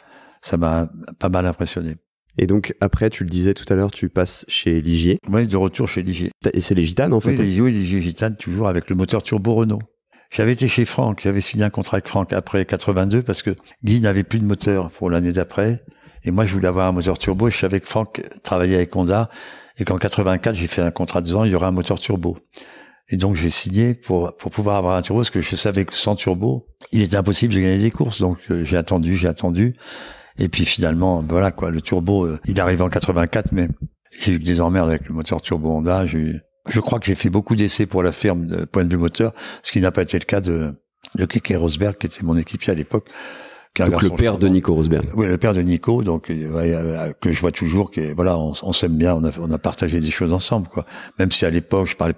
pas mal impressionné. Et donc, après, tu le disais tout à l'heure, tu passes chez Ligier. Oui, de retour chez Ligier. Et c'est les Gitanes, en fait? Oui, Ligier Gitane, toujours avec le moteur turbo Renault. J'avais été chez Franck, j'avais signé un contrat avec Franck après 82 parce que Guy n'avait plus de moteur pour l'année d'après. Et moi, je voulais avoir un moteur turbo et je savais que Franck travaillait avec Honda et qu'en 84, j'ai fait un contrat de 2 ans, il y aurait un moteur turbo. Et donc, j'ai signé pour pouvoir avoir un turbo parce que je savais que sans turbo, il était impossible de gagner des courses. Donc, j'ai attendu. Et puis finalement, voilà quoi, le turbo, il arrive en 84, mais j'ai eu des emmerdes avec le moteur turbo Honda. Je crois que j'ai fait beaucoup d'essais pour la firme de point de vue moteur, ce qui n'a pas été le cas de Keke Rosberg, qui était mon équipier à l'époque. Donc le père de Nico Rosberg. Oui, le père de Nico, donc que je vois toujours, que voilà, on s'aime bien, on a partagé des choses ensemble, quoi. Même si à l'époque je parle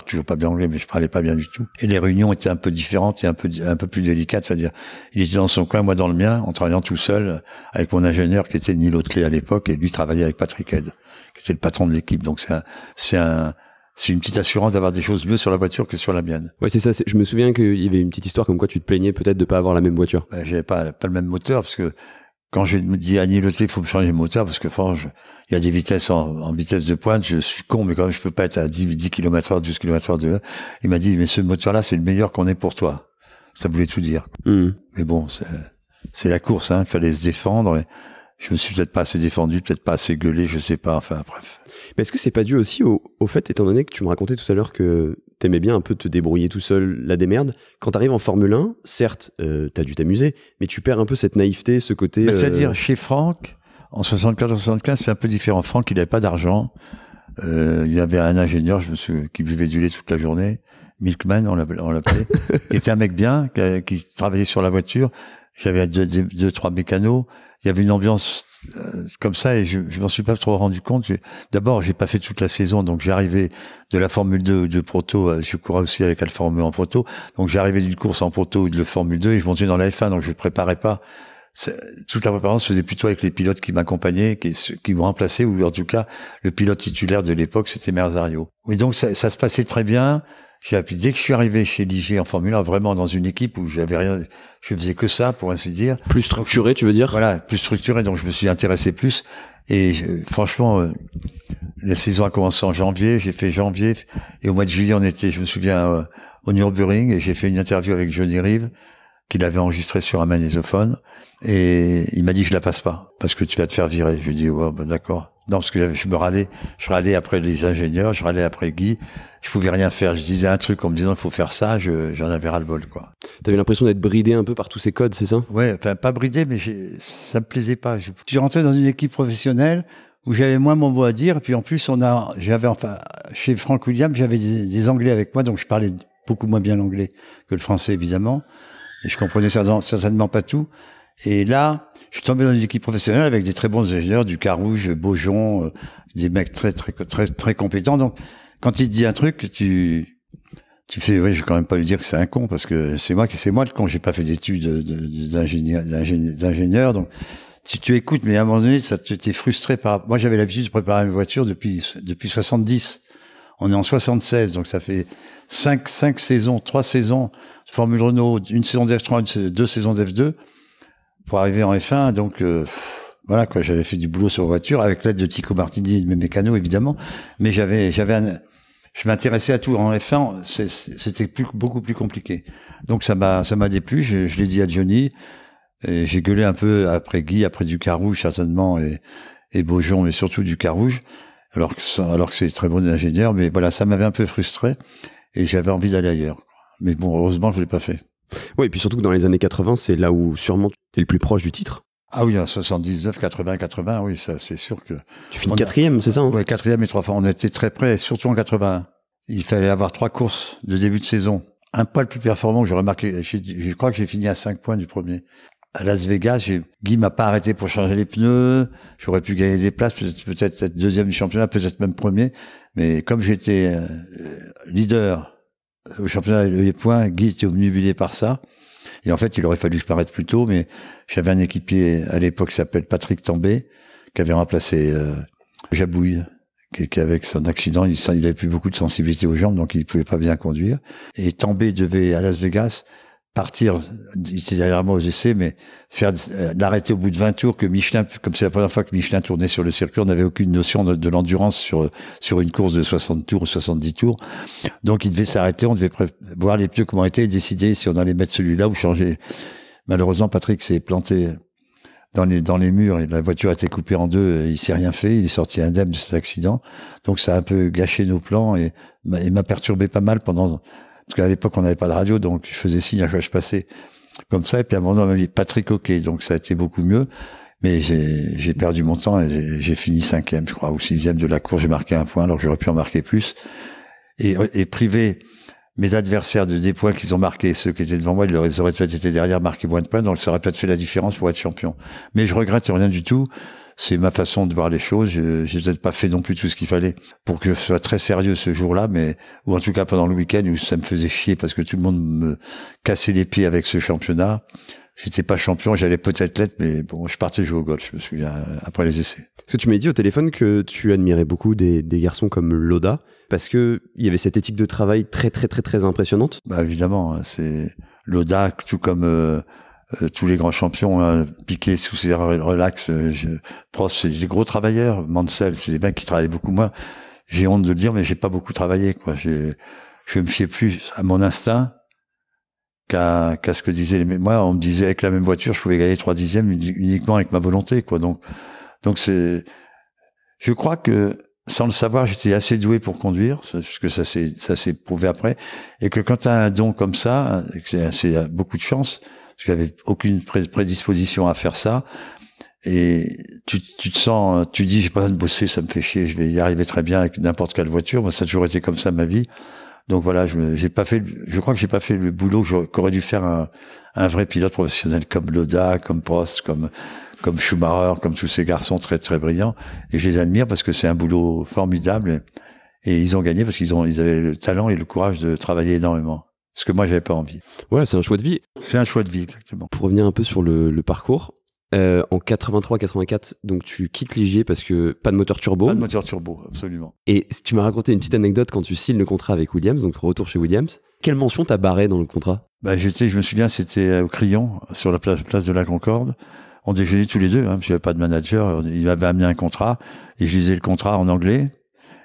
toujours pas bien anglais, mais je parlais pas bien du tout. Et les réunions étaient un peu différentes et un peu plus délicates, c'est-à-dire il était dans son coin, moi dans le mien, en travaillant tout seul avec mon ingénieur qui était Neil Otley à l'époque, et lui travaillait avec Patrick Head, qui était le patron de l'équipe. Donc c'est une petite assurance d'avoir des choses mieux sur la voiture que sur la mienne. Ouais, c'est ça. Je me souviens qu'il y avait une petite histoire comme quoi tu te plaignais peut-être de pas avoir la même voiture. J'avais pas le même moteur parce que quand je me dis à Neil Otley, il faut me changer de moteur parce que franchement, il y a des vitesses en vitesse de pointe. Je suis con, mais quand même, je peux pas être à 10 km/h, 12 km/h de. Il m'a dit, mais ce moteur-là, c'est le meilleur qu'on ait pour toi. Ça voulait tout dire. Mais bon, c'est la course, hein. Il fallait se défendre. Et je me suis peut-être pas assez défendu, peut-être pas assez gueulé, je sais pas. Enfin, bref. Mais est-ce que c'est pas dû aussi au fait, étant donné que tu me racontais tout à l'heure que t'aimais bien un peu te débrouiller tout seul, la démerde, quand t'arrives en Formule 1, certes, t'as dû t'amuser, mais tu perds un peu cette naïveté, ce côté... C'est-à-dire, chez Franck, en 74-75, c'est un peu différent. Franck, il avait pas d'argent. Il y avait un ingénieur, qui buvait du lait toute la journée. Milkman, on l'appelait. Il était un mec bien, qui travaillait sur la voiture. J'avais deux, trois mécanos. Il y avait une ambiance comme ça et je m'en suis pas trop rendu compte. D'abord, j'ai pas fait toute la saison, donc j'arrivais de la Formule 2 ou de Proto. Je courais aussi avec Alfa Romeo en Proto. Donc j'arrivais d'une course en Proto ou de la Formule 2 et je montais dans la F1, donc je préparais pas. Toute la préparation se faisait plutôt avec les pilotes qui m'accompagnaient, qui m'ont remplacé, ou en tout cas, le pilote titulaire de l'époque, c'était Merzario. Oui, donc ça se passait très bien. Dès que je suis arrivé chez Ligier en Formule 1, vraiment dans une équipe où j'avais rien, je faisais que ça, pour ainsi dire. Plus structuré, tu veux dire? Voilà, plus structuré, donc je me suis intéressé plus. Et franchement, la saison a commencé en janvier, j'ai fait janvier, et au mois de juillet, je me souviens, au Nürburgring, et j'ai fait une interview avec Johnny Reeve, qu'il avait enregistré sur un magnétophone, et il m'a dit, je la passe pas, parce que tu vas te faire virer. Je lui ai dit, ouais, ben d'accord. Non, parce que je râlais après les ingénieurs, je râlais après Guy, je pouvais rien faire. Je disais un truc en me disant, il faut faire ça, j'en avais ras le bol, quoi. T'avais l'impression d'être bridé un peu par tous ces codes, c'est ça? Ouais, enfin, pas bridé, mais ça me plaisait pas. Je suis rentré dans une équipe professionnelle où j'avais moins mon mot à dire, et puis en plus, chez Frank Williams, j'avais des Anglais avec moi, donc je parlais beaucoup moins bien l'anglais que le français, évidemment, et je comprenais certainement pas tout. Et là, je suis tombé dans une équipe professionnelle avec des très bons ingénieurs, du Carouge, Beaujon, des mecs très, très, très, très compétents. Donc, quand il te dit un truc, tu fais, oui, je vais quand même pas lui dire que c'est un con, parce que c'est moi le con. J'ai pas fait d'études d'ingénieur. Donc, si tu écoutes, mais à un moment donné, t'es frustré moi, j'avais l'habitude de préparer mes voitures depuis 70. On est en 76, donc ça fait 3 saisons de Formule Renault, une saison de F3, 2 saisons de F2. Pour arriver en F1, donc voilà quoi, j'avais fait du boulot sur voiture avec l'aide de Tico Martini et de mes mécanos évidemment, mais je m'intéressais à tout. En F1, c'était beaucoup plus compliqué. Donc ça m'a déplu. Je l'ai dit à Johnny, et j'ai gueulé un peu après Guy, après du Carouge certainement et Beaujon, mais surtout du Carouge, alors que c'est très bon ingénieur, mais voilà, ça m'avait un peu frustré et j'avais envie d'aller ailleurs. Mais bon, heureusement, je l'ai pas fait. Oui, et puis surtout que dans les années 80, c'est là où sûrement tu es le plus proche du titre. Ah oui, en 79, 80, 80, oui, ça, c'est sûr que... Tu finis 4e, c'est ça, hein? Ouais, 4e et 3 fois. On était très près, surtout en 81. Il fallait avoir 3 courses de début de saison. Un poil plus performant que j'ai remarqué. Je crois que j'ai fini à 5 points du premier. À Las Vegas, Guy m'a pas arrêté pour changer les pneus. J'aurais pu gagner des places, peut-être être deuxième du championnat, peut-être même premier. Mais comme j'étais leader au championnat des points, Guy était obnubilé par ça. Et en fait, il aurait fallu que je m'arrête plus tôt, mais j'avais un équipier à l'époque qui s'appelle Patrick Tambay, qui avait remplacé Jabouille, qui avec son accident, il avait plus beaucoup de sensibilité aux jambes, donc il pouvait pas bien conduire. Et Tambay devait, à Las Vegas, partir, il était derrière moi aux essais, mais faire l'arrêter au bout de 20 tours, que Michelin, comme c'est la première fois que Michelin tournait sur le circuit, on n'avait aucune notion de l'endurance sur une course de 60 tours ou 70 tours. Donc il devait s'arrêter, on devait voir les pneus comment étaient et décider si on allait mettre celui-là ou changer. Malheureusement, Patrick s'est planté dans les murs et la voiture a été coupée en deux, il s'est rien fait, il est sorti indemne de cet accident. Donc ça a un peu gâché nos plans et m'a perturbé pas mal parce qu'à l'époque, on n'avait pas de radio, donc je faisais signe à chaque fois que je passais comme ça. Et puis à un moment, on m'a dit Patrick, ok, donc ça a été beaucoup mieux. Mais j'ai perdu mon temps et j'ai fini 5e, je crois, ou 6e de la course. J'ai marqué 1 point, alors que j'aurais pu en marquer plus. Et priver mes adversaires des points qu'ils ont marqués, ceux qui étaient devant moi, ils auraient peut-être été derrière, marqué moins de points, donc ça aurait peut-être fait la différence pour être champion. Mais je regrette rien du tout. C'est ma façon de voir les choses. J'ai peut-être pas fait non plus tout ce qu'il fallait pour que je sois très sérieux ce jour-là, ou en tout cas pendant le week-end où ça me faisait chier parce que tout le monde me cassait les pieds avec ce championnat. J'étais pas champion, j'allais peut-être l'être, mais bon, je partais jouer au golf, je me souviens, après les essais. Parce que tu m'as dit au téléphone que tu admirais beaucoup des garçons comme Lauda, parce que il y avait cette éthique de travail très très très très impressionnante. Bah évidemment, c'est Lauda, tout comme tous les grands champions, hein, Piquet sous ses relax, Prost, c'est des gros travailleurs, Mansell, c'est des mecs qui travaillent beaucoup moins. J'ai honte de le dire, mais j'ai pas beaucoup travaillé, quoi. Je me fiais plus à mon instinct qu'à ce que disaient les... Moi, on me disait avec la même voiture, je pouvais gagner 3 dixièmes uniquement avec ma volonté, quoi. Donc je crois que, sans le savoir, j'étais assez doué pour conduire, parce que ça s'est prouvé après, et que quand t'as un don comme ça, c'est beaucoup de chance, parce que j'avais aucune prédisposition à faire ça, et tu te sens, tu dis, j'ai pas besoin de bosser, ça me fait chier, je vais y arriver très bien avec n'importe quelle voiture. Moi, ça a toujours été comme ça ma vie. Donc voilà, je crois que j'ai pas fait le boulot qu'aurait dû faire un vrai pilote professionnel comme Lauda, comme Prost, comme Schumacher, comme tous ces garçons très très brillants. Et je les admire parce que c'est un boulot formidable. Et ils ont gagné parce qu'ils avaient le talent et le courage de travailler énormément. Ce que moi, j'avais pas envie. Ouais, c'est un choix de vie. C'est un choix de vie, exactement. Pour revenir un peu sur le parcours, en 83-84, donc tu quittes Ligier parce que pas de moteur turbo. Pas de moteur turbo, absolument. Et tu m'as raconté une petite anecdote quand tu signes le contrat avec Williams, donc retour chez Williams. Quelle mention t'as barré dans le contrat? Bah, je me souviens, c'était au Crillon, sur la place de la Concorde. On déjeunait tous les deux, hein, parce qu'il n'y avait pas de manager. Il m'avait amené un contrat, et je lisais le contrat en anglais.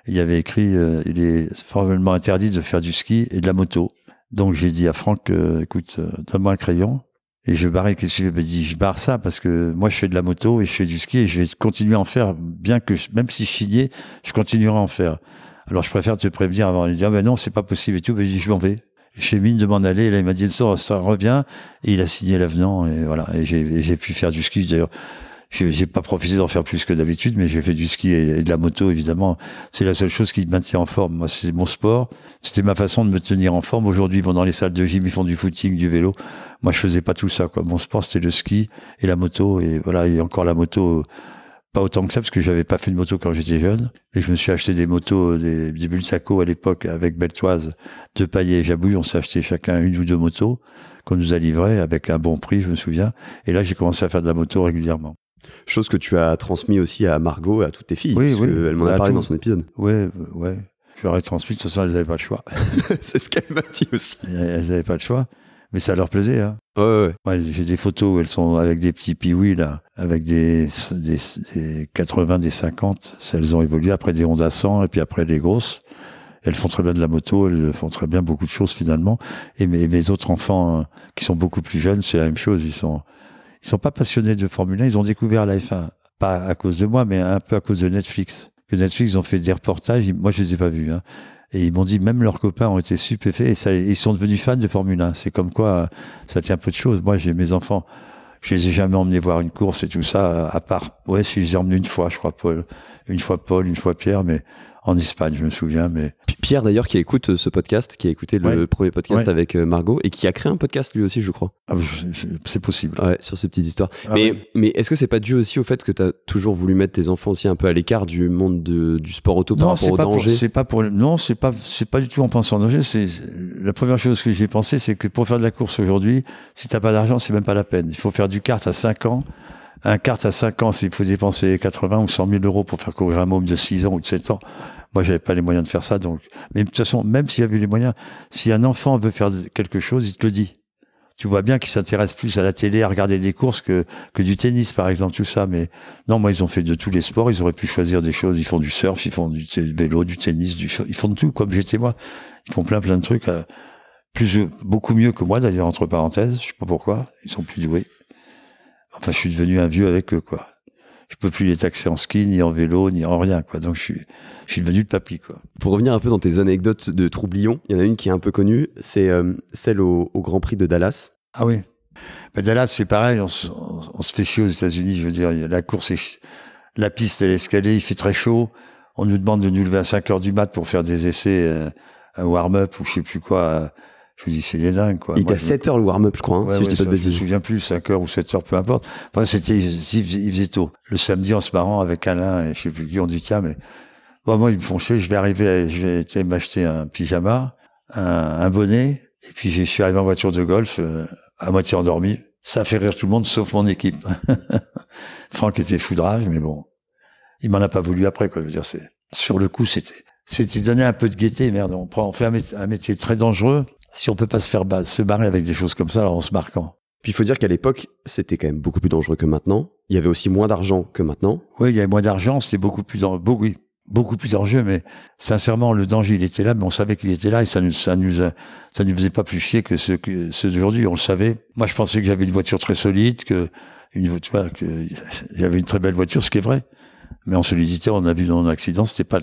Il y avait écrit, il est formellement interdit de faire du ski et de la moto. Donc j'ai dit à Franck, écoute, donne-moi un crayon. Et je barrais, qu'est-ce que je dis, je barre ça parce que moi je fais de la moto et je fais du ski et je vais continuer à en faire, bien que, même si je chignais, je continuerai à en faire. Alors je préfère te prévenir avant de dire, ben non, c'est pas possible et tout, ben je dis, je m'en vais. J'ai mine de m'en aller, et là il m'a dit, ça revient, et il a signé l'avenant, et voilà, et j'ai pu faire du ski, d'ailleurs. J'ai pas profité d'en faire plus que d'habitude, mais j'ai fait du ski et de la moto, évidemment. C'est la seule chose qui me maintient en forme. Moi, c'est mon sport. C'était ma façon de me tenir en forme. Aujourd'hui, ils vont dans les salles de gym, ils font du footing, du vélo. Moi, je faisais pas tout ça, quoi. Mon sport, c'était le ski et la moto. Et voilà, et encore la moto, pas autant que ça, parce que j'avais pas fait de moto quand j'étais jeune. Et je me suis acheté des motos, des Bultaco à l'époque, avec Beltoise, de Paillet et Jabouille. On s'est acheté chacun une ou deux motos qu'on nous a livrées avec un bon prix, je me souviens. Et là, j'ai commencé à faire de la moto régulièrement. Chose que tu as transmis aussi à Margot et à toutes tes filles. Oui, oui. Elle m'en a parlé dans son épisode. Ouais. Je leur ai transmis. De toute façon, elles n'avaient pas le choix. C'est ce qu'elle m'a dit aussi. Elles n'avaient pas le choix. Mais ça leur plaisait, hein. Ouais. J'ai des photos où elles sont avec des petits piouis, là. Avec des 80, des 50. Elles ont évolué après des Honda 100 et puis après des grosses. Elles font très bien de la moto. Elles font très bien beaucoup de choses, finalement. Et mes autres enfants, qui sont beaucoup plus jeunes, c'est la même chose. Ils sont pas passionnés de Formule 1, ils ont découvert la F1, pas à cause de moi, mais un peu à cause de Netflix. Que Netflix, ils ont fait des reportages, moi je les ai pas vus, hein. Et ils m'ont dit, même leurs copains ont été stupéfaits, et ils sont devenus fans de Formule 1. C'est comme quoi, ça tient peu de choses. Moi, j'ai mes enfants, Je les ai jamais emmenés voir une course et tout ça, à part, ouais, si je les ai emmenés une fois, je crois, Paul, une fois Pierre, mais en Espagne, je me souviens, mais. Pierre, d'ailleurs, qui écoute ce podcast, qui a écouté le premier podcast avec Margot, et qui a créé un podcast lui aussi, je crois. Ah, c'est possible. Ouais, sur ces petites histoires. Mais est-ce que c'est pas dû aussi au fait que tu as toujours voulu mettre tes enfants aussi un peu à l'écart du monde du sport auto par rapport au danger? Non, c'est pas du tout en pensant au danger. C'est la première chose que j'ai pensé, c'est que pour faire de la course aujourd'hui, si t'as pas d'argent, c'est même pas la peine. Il faut faire du kart à 5 ans. Un kart à 5 ans, s'il faut dépenser 80 ou 100 000 euros pour faire courir un môme de 6 ans ou de 7 ans. Moi, j'avais pas les moyens de faire ça, donc. Mais de toute façon, même s'il y avait les moyens, si un enfant veut faire quelque chose, il te le dit. Tu vois bien qu'il s'intéresse plus à la télé, à regarder des courses que du tennis, par exemple, tout ça. Mais non, moi, ils ont fait de tous les sports. Ils auraient pu choisir des choses. Ils font du surf, ils font du vélo, du tennis, ils font de tout, comme j'étais moi. Ils font plein de trucs. Beaucoup mieux que moi, d'ailleurs, entre parenthèses. Je sais pas pourquoi. Ils sont plus doués. Enfin, je suis devenu un vieux avec eux, quoi. Je peux plus les taxer en ski, ni en vélo, ni en rien, quoi. Donc, je suis devenu le papy, quoi. Pour revenir un peu dans tes anecdotes de troublion, il y en a une qui est un peu connue, c'est celle au Grand Prix de Dallas. Ah oui. Ben Dallas, c'est pareil, on se fait chier aux États-Unis, je veux dire, la course la piste, elle est escalée, il fait très chaud. On nous demande de nous lever à 5h du mat pour faire des essais, un warm-up ou je sais plus quoi. Je vous dis, c'est des dingues, quoi. Il était à 7h le warm-up, je crois, si je dis pas de bêtises. Je me souviens plus, 5h ou 7h, peu importe. Enfin, il faisait tôt. Le samedi, en se marrant avec Alain et je sais plus qui, on dit, tiens, mais, bon, moi, ils me font chier, je vais m'acheter un pyjama, un bonnet, et puis je suis arrivé en voiture de golf, à moitié endormi. Ça a fait rire tout le monde, sauf mon équipe. Franck était foudrage, mais bon. Il m'en a pas voulu après, quoi. Je veux dire, sur le coup, c'était donner un peu de gaieté, merde. On fait un métier très dangereux. Si on peut pas se barrer avec des choses comme ça, alors on se marque. Puis il faut dire qu'à l'époque, c'était quand même beaucoup plus dangereux que maintenant. Il y avait aussi moins d'argent que maintenant. Oui, il y avait moins d'argent, c'était beaucoup plus dangereux, mais sincèrement, le danger, il était là, mais on savait qu'il était là et ça nous faisait pas plus chier que ceux d'aujourd'hui, on le savait. Moi, je pensais que j'avais une voiture très solide, que j'avais une très belle voiture, ce qui est vrai. Mais en solidité, on a vu dans un accident, c'était pas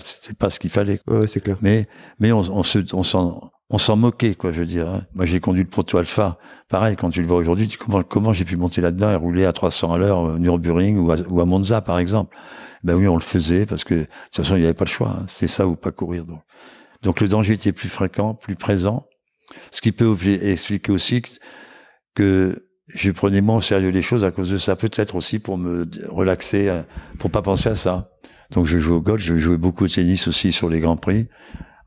ce qu'il fallait. Ouais, c'est clair. Mais on s'en moquait, quoi, je veux dire. Moi, j'ai conduit le Proto Alpha. Pareil, quand tu le vois aujourd'hui, tu comment j'ai pu monter là-dedans et rouler à 300 à l'heure au Nürburgring ou à Monza, par exemple. Ben oui, on le faisait parce que, de toute façon, il n'y avait pas le choix. Hein. C'était ça ou pas courir. Donc le danger était plus fréquent, plus présent. Ce qui peut expliquer aussi que je prenais moins au sérieux les choses à cause de ça. Peut-être aussi pour me relaxer, pour pas penser à ça. Donc je jouais au golf, je jouais beaucoup au tennis aussi sur les Grands Prix.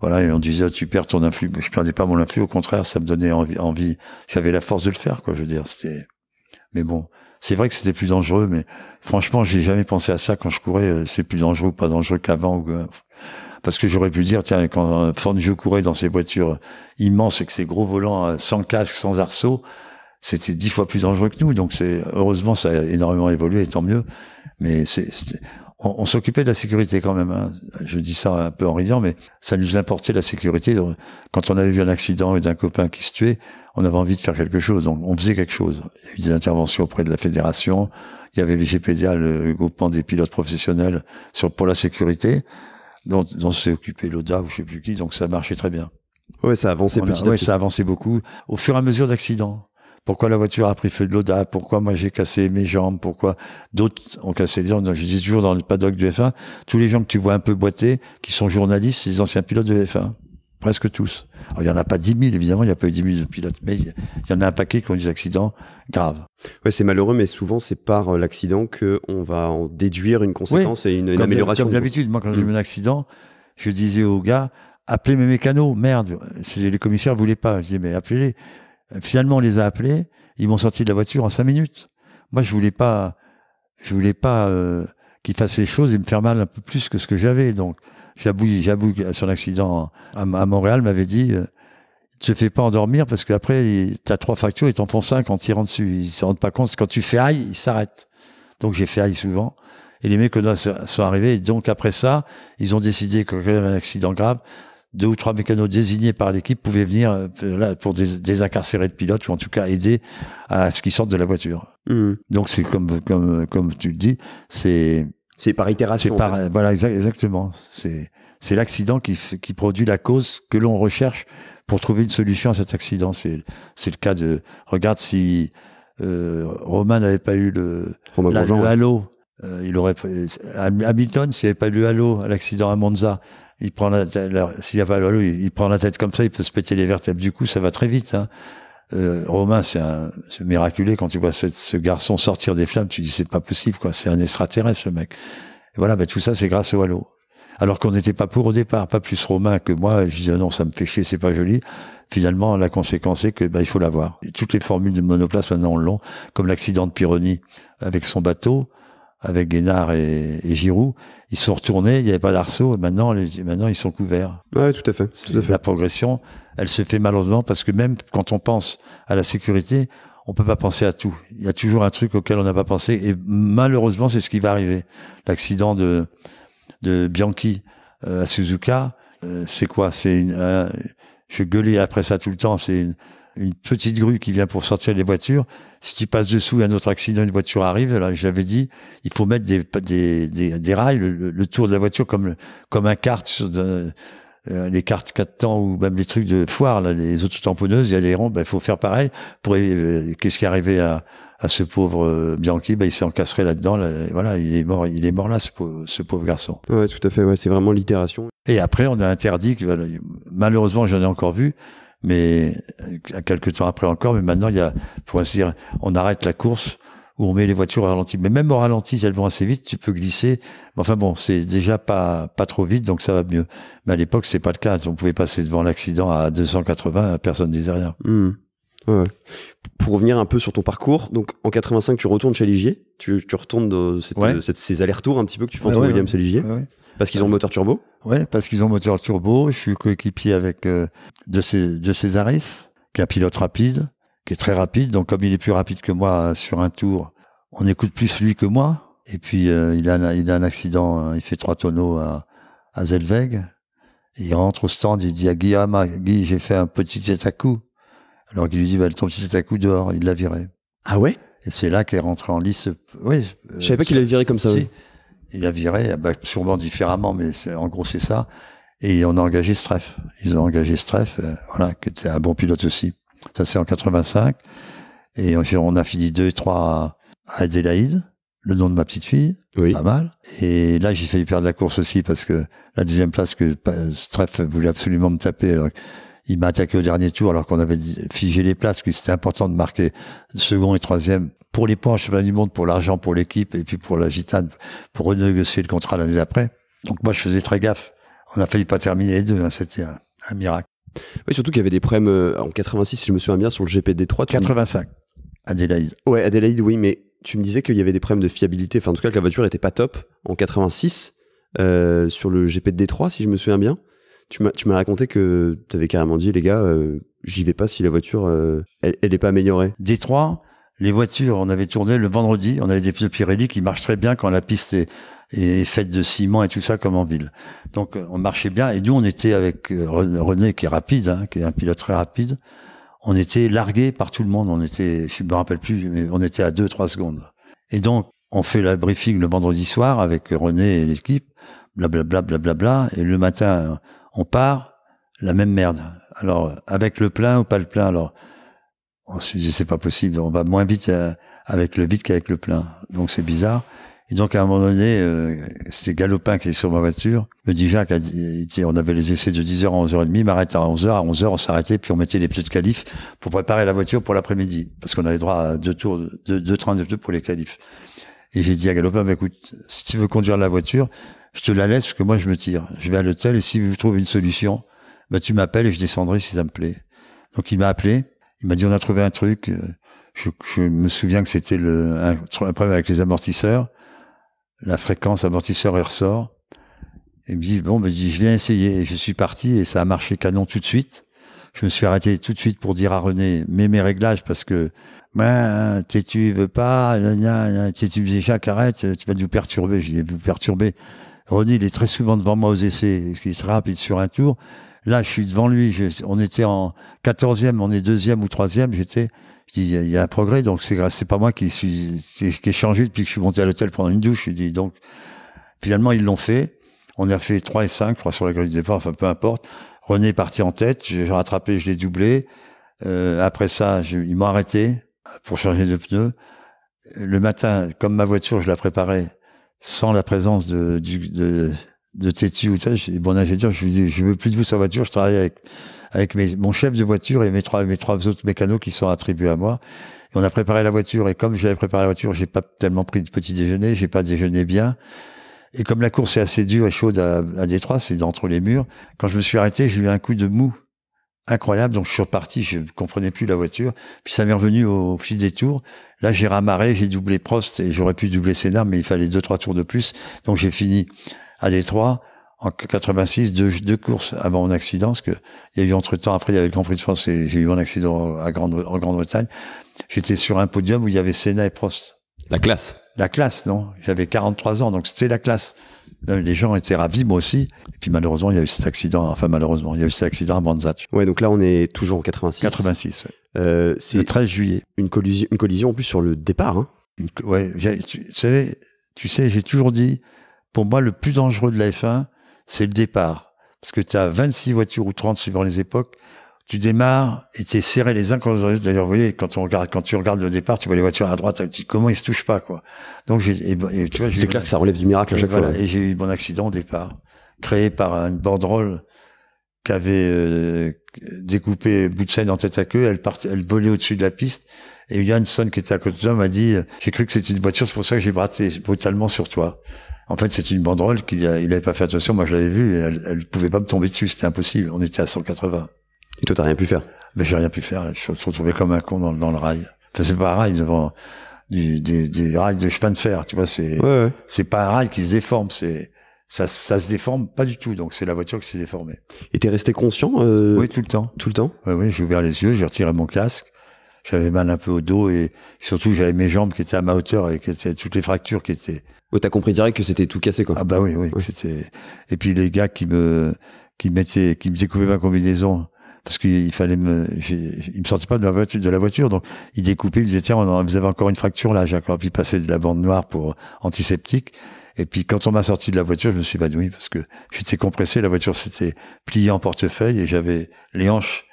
Voilà, et on disait, oh, tu perds ton influx. Mais je perdais pas mon influx, au contraire, ça me donnait envie. J'avais la force de le faire, quoi, je veux dire. Mais bon, c'est vrai que c'était plus dangereux, mais franchement, j'ai jamais pensé à ça quand je courais. C'est plus dangereux ou pas dangereux qu'avant. Parce que j'aurais pu dire, tiens, quand Fangio courait dans ses voitures immenses avec ses gros volants sans casque, sans arceau, c'était 10 fois plus dangereux que nous. Donc heureusement, ça a énormément évolué, et tant mieux. Mais on s'occupait de la sécurité quand même. Hein. Je dis ça un peu en riant, mais ça nous importait la sécurité. Quand on avait vu un accident et d'un copain qui se tuait, on avait envie de faire quelque chose. Donc on faisait quelque chose. Il y a eu des interventions auprès de la fédération. Il y avait les GPDA, le groupement des pilotes professionnels pour la sécurité, dont s'est occupé l'ODA ou je sais plus qui. Donc ça marchait très bien. Ouais, ça avançait petit à petit. Ouais, ça avançait beaucoup au fur et à mesure d'accidents. Pourquoi la voiture a pris feu de l'ODA? Pourquoi moi j'ai cassé mes jambes? Pourquoi d'autres ont cassé les jambes? Je dis toujours dans le paddock du F1, tous les gens que tu vois un peu boiter, qui sont journalistes, c'est les anciens pilotes de F1. Presque tous. Alors, il y en a pas 10 000, évidemment, il n'y a pas eu 10 000 de pilotes, mais il y en a un paquet qui ont eu des accidents graves. Ouais, c'est malheureux, mais souvent, c'est par l'accident qu'on va en déduire une conséquence et une amélioration. Comme d'habitude, moi, quand j'ai eu un accident, je disais aux gars, appelez mes mécanos, merde. Les commissaires voulaient pas. Je disais, mais appelez-les. Finalement, on les a appelés. Ils m'ont sorti de la voiture en 5 minutes. Moi, je voulais pas qu'ils fassent les choses et me faire mal un peu plus que ce que j'avais. Donc, j'avoue que son accident à Montréal m'avait dit, te fais pas endormir parce qu'après, t'as 3 fractures, ils t'en font 5 en tirant dessus. Ils se rendent pas compte. Quand tu fais aïe, ils s'arrêtent. Donc, j'ai fait aïe souvent. Et les mécanos sont arrivés. Et donc, après ça, ils ont décidé qu'il y avait un accident grave. 2 ou 3 mécanos désignés par l'équipe pouvaient venir là pour désincarcérer le pilote ou en tout cas aider à ce qu'ils sortent de la voiture. Mmh. Donc c'est comme tu le dis, c'est par itération. Voilà, exactement. C'est l'accident qui produit la cause que l'on recherche pour trouver une solution à cet accident. C'est le cas de, regarde si Romain n'avait pas eu le halo, il aurait Hamilton, s'il n'y avait pas eu le halo à l'accident à Monza, il prend s'il n'y a pas le halo, il prend la tête comme ça, il peut se péter les vertèbres du cou, ça va très vite. Hein. Romain, c'est miraculé quand tu vois ce garçon sortir des flammes, tu dis c'est pas possible, quoi. C'est un extraterrestre, ce mec. Et voilà, tout ça, c'est grâce au halo. Alors qu'on n'était pas pour au départ, pas plus Romain que moi. Je disais non, ça me fait chier, c'est pas joli. Finalement, la conséquence est que il faut l'avoir. Et toutes les formules de monoplace maintenant on l'ont, comme l'accident de Pironi avec son bateau, avec Guénard et Giroud. Ils sont retournés, il n'y avait pas d'arceau, et maintenant ils sont couverts. Ouais, tout à fait. La progression, elle se fait malheureusement parce que même quand on pense à la sécurité, on peut pas penser à tout. Il y a toujours un truc auquel on n'a pas pensé, et malheureusement, c'est ce qui va arriver. L'accident de Bianchi à Suzuka, c'est quoi? Je gueulais après ça tout le temps. C'est une petite grue qui vient pour sortir les voitures. Si tu passes dessous, un autre accident, une voiture arrive. Là, j'avais dit, il faut mettre des rails, le tour de la voiture comme un kart sur les cartes 4 temps ou même les trucs de foire, là, les autotamponneuses, il y a des ronds, il faut faire pareil. Qu'est-ce qui est arrivé à ce pauvre Bianchi? Il s'est encastré là-dedans. Voilà, il est mort là, ce pauvre garçon. Ouais, tout à fait. Ouais, c'est vraiment l'itération. Et après, on a interdit, malheureusement, j'en ai encore vu, mais quelques temps après encore, mais maintenant, pour ainsi dire, on arrête la course où on met les voitures au ralenti. Mais même au ralenti, si elles vont assez vite, tu peux glisser. Enfin bon, c'est déjà pas trop vite, donc ça va mieux. Mais à l'époque, c'est pas le cas. On pouvait passer devant l'accident à 280, personne ne disait rien. Mmh. Ouais. Pour revenir un peu sur ton parcours, donc en 85, tu retournes chez Ligier. Tu retournes de ces allers-retours un petit peu que tu fais entre Williams et Ligier. Ouais. Parce qu'ils ont moteur turbo. Ouais, parce qu'ils ont moteur turbo. Je suis coéquipier avec de Césaris, qui est un pilote rapide, qui est très rapide. Donc comme il est plus rapide que moi sur un tour, on écoute plus lui que moi. Et puis il a un accident, il fait 3 tonneaux à Zellweg. Il rentre au stand, il dit à Guy, j'ai fait un petit tête à coup. Alors qu'il lui dit, ton petit tête à coup dehors, il l'a viré. Ah ouais? Et c'est là qu'est rentré en lice. Oui. Je savais pas qu'il avait viré comme ça. Si. Oui. Il a viré, sûrement différemment, mais en gros c'est ça. Et on a engagé Streff. Ils ont engagé Streff, voilà, qui était un bon pilote aussi. Ça c'est en 85. Et on a fini 2 et 3 à Adélaïde, le nom de ma petite fille. Oui. Pas mal. Et là j'ai failli perdre la course aussi parce que la 10e place que Streff voulait absolument me taper. Alors, il m'a attaqué au dernier tour alors qu'on avait figé les places, que c'était important de marquer 2e et 3e pour les points en championnat du monde, pour l'argent, pour l'équipe et puis pour la Gitane, pour renégocier le contrat l'année d'après. Donc moi je faisais très gaffe. On a failli pas terminer les 2, hein, c'était un miracle. Oui, surtout qu'il y avait des problèmes en 86, si je me souviens bien, sur le GP Détroit. 85, Adélaïde. Ouais, Adélaïde, oui, mais tu me disais qu'il y avait des problèmes de fiabilité, enfin en tout cas que la voiture était pas top en 86 sur le GP de Détroit, si je me souviens bien. Tu m'as raconté que tu avais carrément dit, les gars, j'y vais pas si la voiture, elle est pas améliorée. Détroit, les voitures, on avait tourné le vendredi, on avait des pneus Pirelli qui marchent très bien quand la piste est faite de ciment et tout ça comme en ville. Donc on marchait bien et nous on était avec René qui est rapide, hein, qui est un pilote très rapide. On était largués par tout le monde, je me rappelle plus, mais on était à 2-3 secondes. Et donc on fait le briefing le vendredi soir avec René et l'équipe, blablabla, blablabla, et le matin on part, la même merde. Alors, avec le plein ou pas le plein, alors, on se dit, c'est pas possible, on va moins vite avec le vide qu'avec le plein. Donc, c'est bizarre. Et donc, à un moment donné, c'était Galopin qui est sur ma voiture, me dit, Jacques, on avait les essais de 10h à 11h30, il m'arrête à 11h, on s'arrêtait, puis on mettait les pneus de qualif pour préparer la voiture pour l'après-midi. Parce qu'on avait droit à 2 trains de pneus pour les qualifs. Et j'ai dit à Galopin, écoute, si tu veux conduire la voiture, je te la laisse parce que moi je me tire. Je vais à l'hôtel et si vous trouvez une solution, tu m'appelles et je descendrai si ça me plaît. Donc il m'a appelé, il m'a dit on a trouvé un truc. Je me souviens que c'était un problème avec les amortisseurs, la fréquence amortisseur et ressort. Il me dit je viens essayer. Et je suis parti et ça a marché canon tout de suite. Je me suis arrêté tout de suite pour dire à René mets mes réglages parce que tu veux pas, tu me dis Jacques arrête, tu vas nous perturber. Je dis vous perturber. René, il est très souvent devant moi aux essais, qui est très rapide sur un tour. Là, je suis devant lui. On était en 14e, on est 2e ou 3e. Je dis, il y a un progrès, donc c'est pas moi qui ai changé depuis que je suis monté à l'hôtel prendre une douche. Je dis, donc, finalement, ils l'ont fait. On a fait 3 et 5, je crois, sur la grille de départ, enfin, peu importe. René est parti en tête. J'ai rattrapé, je l'ai doublé. Après ça, ils m'ont arrêté pour changer de pneus. Le matin, comme ma voiture, je la préparais sans la présence de Tétu ou tel, j'ai dit, bon ingénieur, je lui dis, je veux plus de vous sur la voiture, je travaille avec mon chef de voiture et mes trois autres mécanos qui sont attribués à moi. Et on a préparé la voiture, et comme j'avais préparé la voiture, j'ai pas tellement pris de petit déjeuner, j'ai pas déjeuné bien. Et comme la course est assez dure et chaude à Détroit, c'est d'entre les murs, quand je me suis arrêté, j'ai eu un coup de mou incroyable, donc je suis reparti, je comprenais plus la voiture, puis ça m'est revenu au fil des tours. Là, j'ai ramarré, j'ai doublé Prost, et j'aurais pu doubler Senna, mais il fallait 2-3 tours de plus, donc j'ai fini à Détroit, en 86, deux courses avant mon accident, parce que il y a eu entre-temps, après il y avait le Grand Prix de France, et j'ai eu mon accident en Grande-Bretagne. J'étais sur un podium où il y avait Senna et Prost. La classe. La classe, non? J'avais 43 ans, donc c'était la classe. Les gens étaient ravis, moi aussi. Et puis malheureusement, il y a eu cet accident, il y a eu cet accident à Brandzach. Ouais, donc là, on est toujours en 86. 86, ouais. C'est le 13 juillet. Une collision en plus sur le départ, hein. Ouais, tu sais, j'ai toujours dit, pour moi, le plus dangereux de la F1, c'est le départ. Parce que tu as 26 voitures ou 30 suivant les époques. Tu démarres et t'es serré les uns contre les autres. D'ailleurs, vous voyez, quand tu regardes le départ, tu vois les voitures à droite, tu te dis comment ils se touchent pas, quoi. Donc tu vois, c'est clair que ça relève du miracle à chaque fois. Et j'ai eu mon accident au départ, créé par une banderole qui avait découpé Boutsen en tête à queue. Elle volait au-dessus de la piste. Et Jansson, qui était à côté de moi, m'a dit, j'ai cru que c'était une voiture, c'est pour ça que j'ai braqué brutalement sur toi. En fait, c'est une banderole il avait pas fait attention. Moi, je l'avais vue et elle pouvait pas me tomber dessus. C'était impossible. On était à 180. Et toi, t'as rien pu faire? Ben, j'ai rien pu faire. Je me suis retrouvé comme un con dans le rail. Enfin, c'est pas un rail devant des rails de chemin de fer. Tu vois, c'est pas un rail qui se déforme. Ça se déforme pas du tout. Donc, c'est la voiture qui s'est déformée. Et t'es resté conscient? Oui, tout le temps. Tout le temps? Oui, j'ai ouvert les yeux, j'ai retiré mon casque. J'avais mal un peu au dos et surtout, j'avais mes jambes qui étaient à ma hauteur et qui étaient toutes les fractures qui étaient. Ouais, t'as compris direct que c'était tout cassé, quoi. Ah bah oui. C'était. Et puis les gars qui me découpaient ma combinaison parce qu'il fallait ils me sortaient pas de la voiture, donc ils découpaient, ils disaient tiens, vous avez encore une fracture là, j'ai encore pu passer de la bande noire pour antiseptique. Et puis quand on m'a sorti de la voiture, je me suis évanoui parce que j'étais compressé, la voiture s'était pliée en portefeuille et j'avais les hanches,